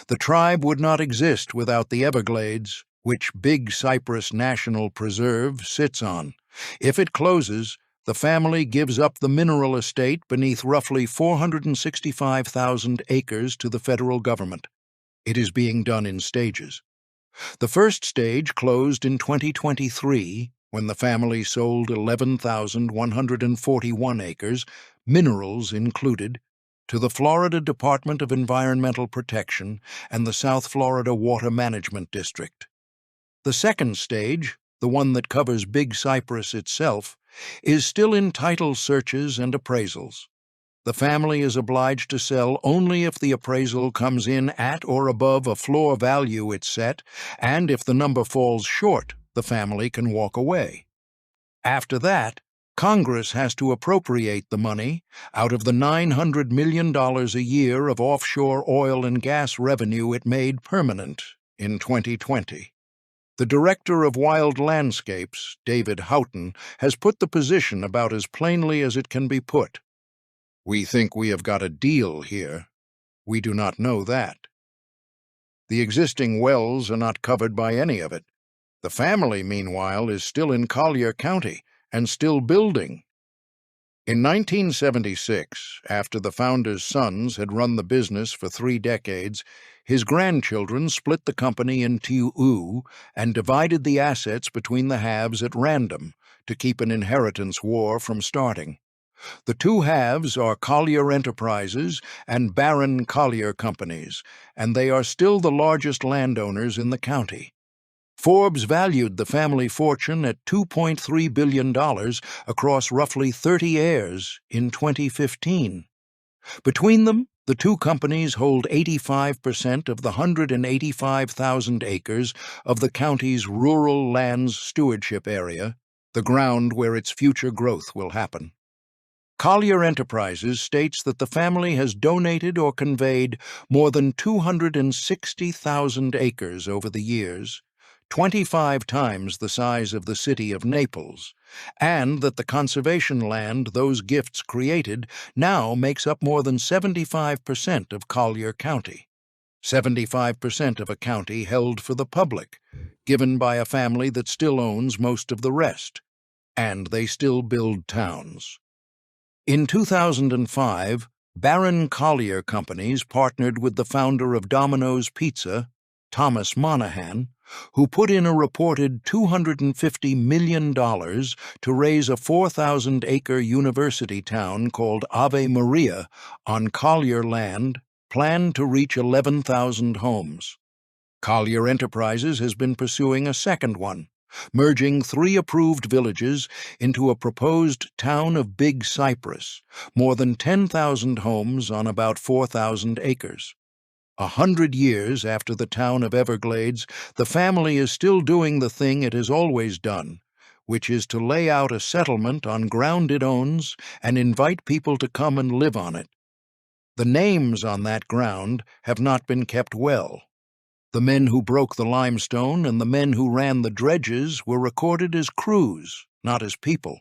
The tribe would not exist without the Everglades, which Big Cypress National Preserve sits on. If it closes, the family gives up the mineral estate beneath roughly 465,000 acres to the federal government. It is being done in stages. The first stage closed in 2023 when the family sold 11,141 acres, minerals included, to the Florida Department of Environmental Protection and the South Florida Water Management District. The second stage, the one that covers Big Cypress itself, is still in title searches and appraisals. The family is obliged to sell only if the appraisal comes in at or above a floor value it's set, and if the number falls short, the family can walk away. After that, Congress has to appropriate the money out of the $900 million a year of offshore oil and gas revenue it made permanent in 2020. The director of Wild Landscapes, David Houghton, has put the position about as plainly as it can be put. We think we have got a deal here. We do not know that. The existing wells are not covered by any of it. The family, meanwhile, is still in Collier County and still building. In 1976, after the founder's sons had run the business for 3 decades, his grandchildren split the company in two and divided the assets between the halves at random to keep an inheritance war from starting. The 2 halves are Collier Enterprises and Barron Collier Companies, and they are still the largest landowners in the county. Forbes valued the family fortune at $2.3 billion across roughly 30 heirs in 2015. Between them, the 2 companies hold 85% of the 185,000 acres of the county's rural lands stewardship area, the ground where its future growth will happen. Collier Enterprises states that the family has donated or conveyed more than 260,000 acres over the years, 25 times the size of the city of Naples, and that the conservation land those gifts created now makes up more than 75% of Collier County. 75% of a county held for the public, given by a family that still owns most of the rest, and they still build towns. In 2005, Barron Collier Companies partnered with the founder of Domino's Pizza, Thomas Monahan, who put in a reported $250 million to raise a 4,000-acre university town called Ave Maria on Collier land, planned to reach 11,000 homes. Collier Enterprises has been pursuing a second one, merging 3 approved villages into a proposed town of Big Cypress, more than 10,000 homes on about 4,000 acres. 100 years after the town of Everglades, the family is still doing the thing it has always done, which is to lay out a settlement on ground it owns and invite people to come and live on it. The names on that ground have not been kept well. The men who broke the limestone and the men who ran the dredges were recorded as crews, not as people.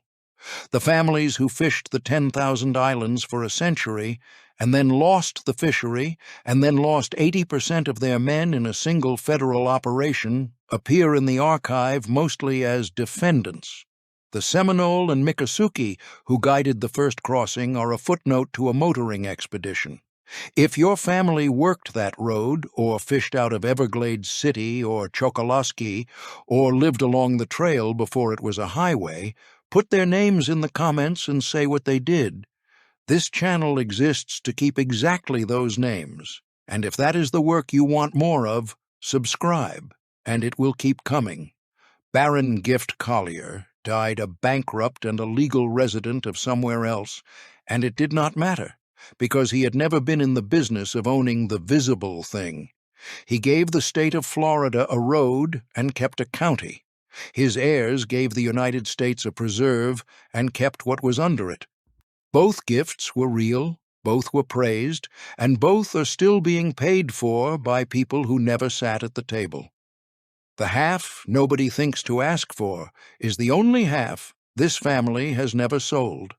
The families who fished the 10,000 islands for a century and then lost the fishery and then lost 80% of their men in a single federal operation appear in the archive mostly as defendants. The Seminole and Miccosukee who guided the first crossing are a footnote to a motoring expedition. If your family worked that road, or fished out of Everglades City or Chokoloskee, or lived along the trail before it was a highway, put their names in the comments and say what they did. This channel exists to keep exactly those names, and if that is the work you want more of, subscribe, and it will keep coming. Barron Gift Collier died a bankrupt and a legal resident of somewhere else, and it did not matter, because he had never been in the business of owning the visible thing. He gave the state of Florida a road and kept a county. His heirs gave the United States a preserve and kept what was under it. Both gifts were real, both were praised, and both are still being paid for by people who never sat at the table. The half nobody thinks to ask for is the only half this family has never sold.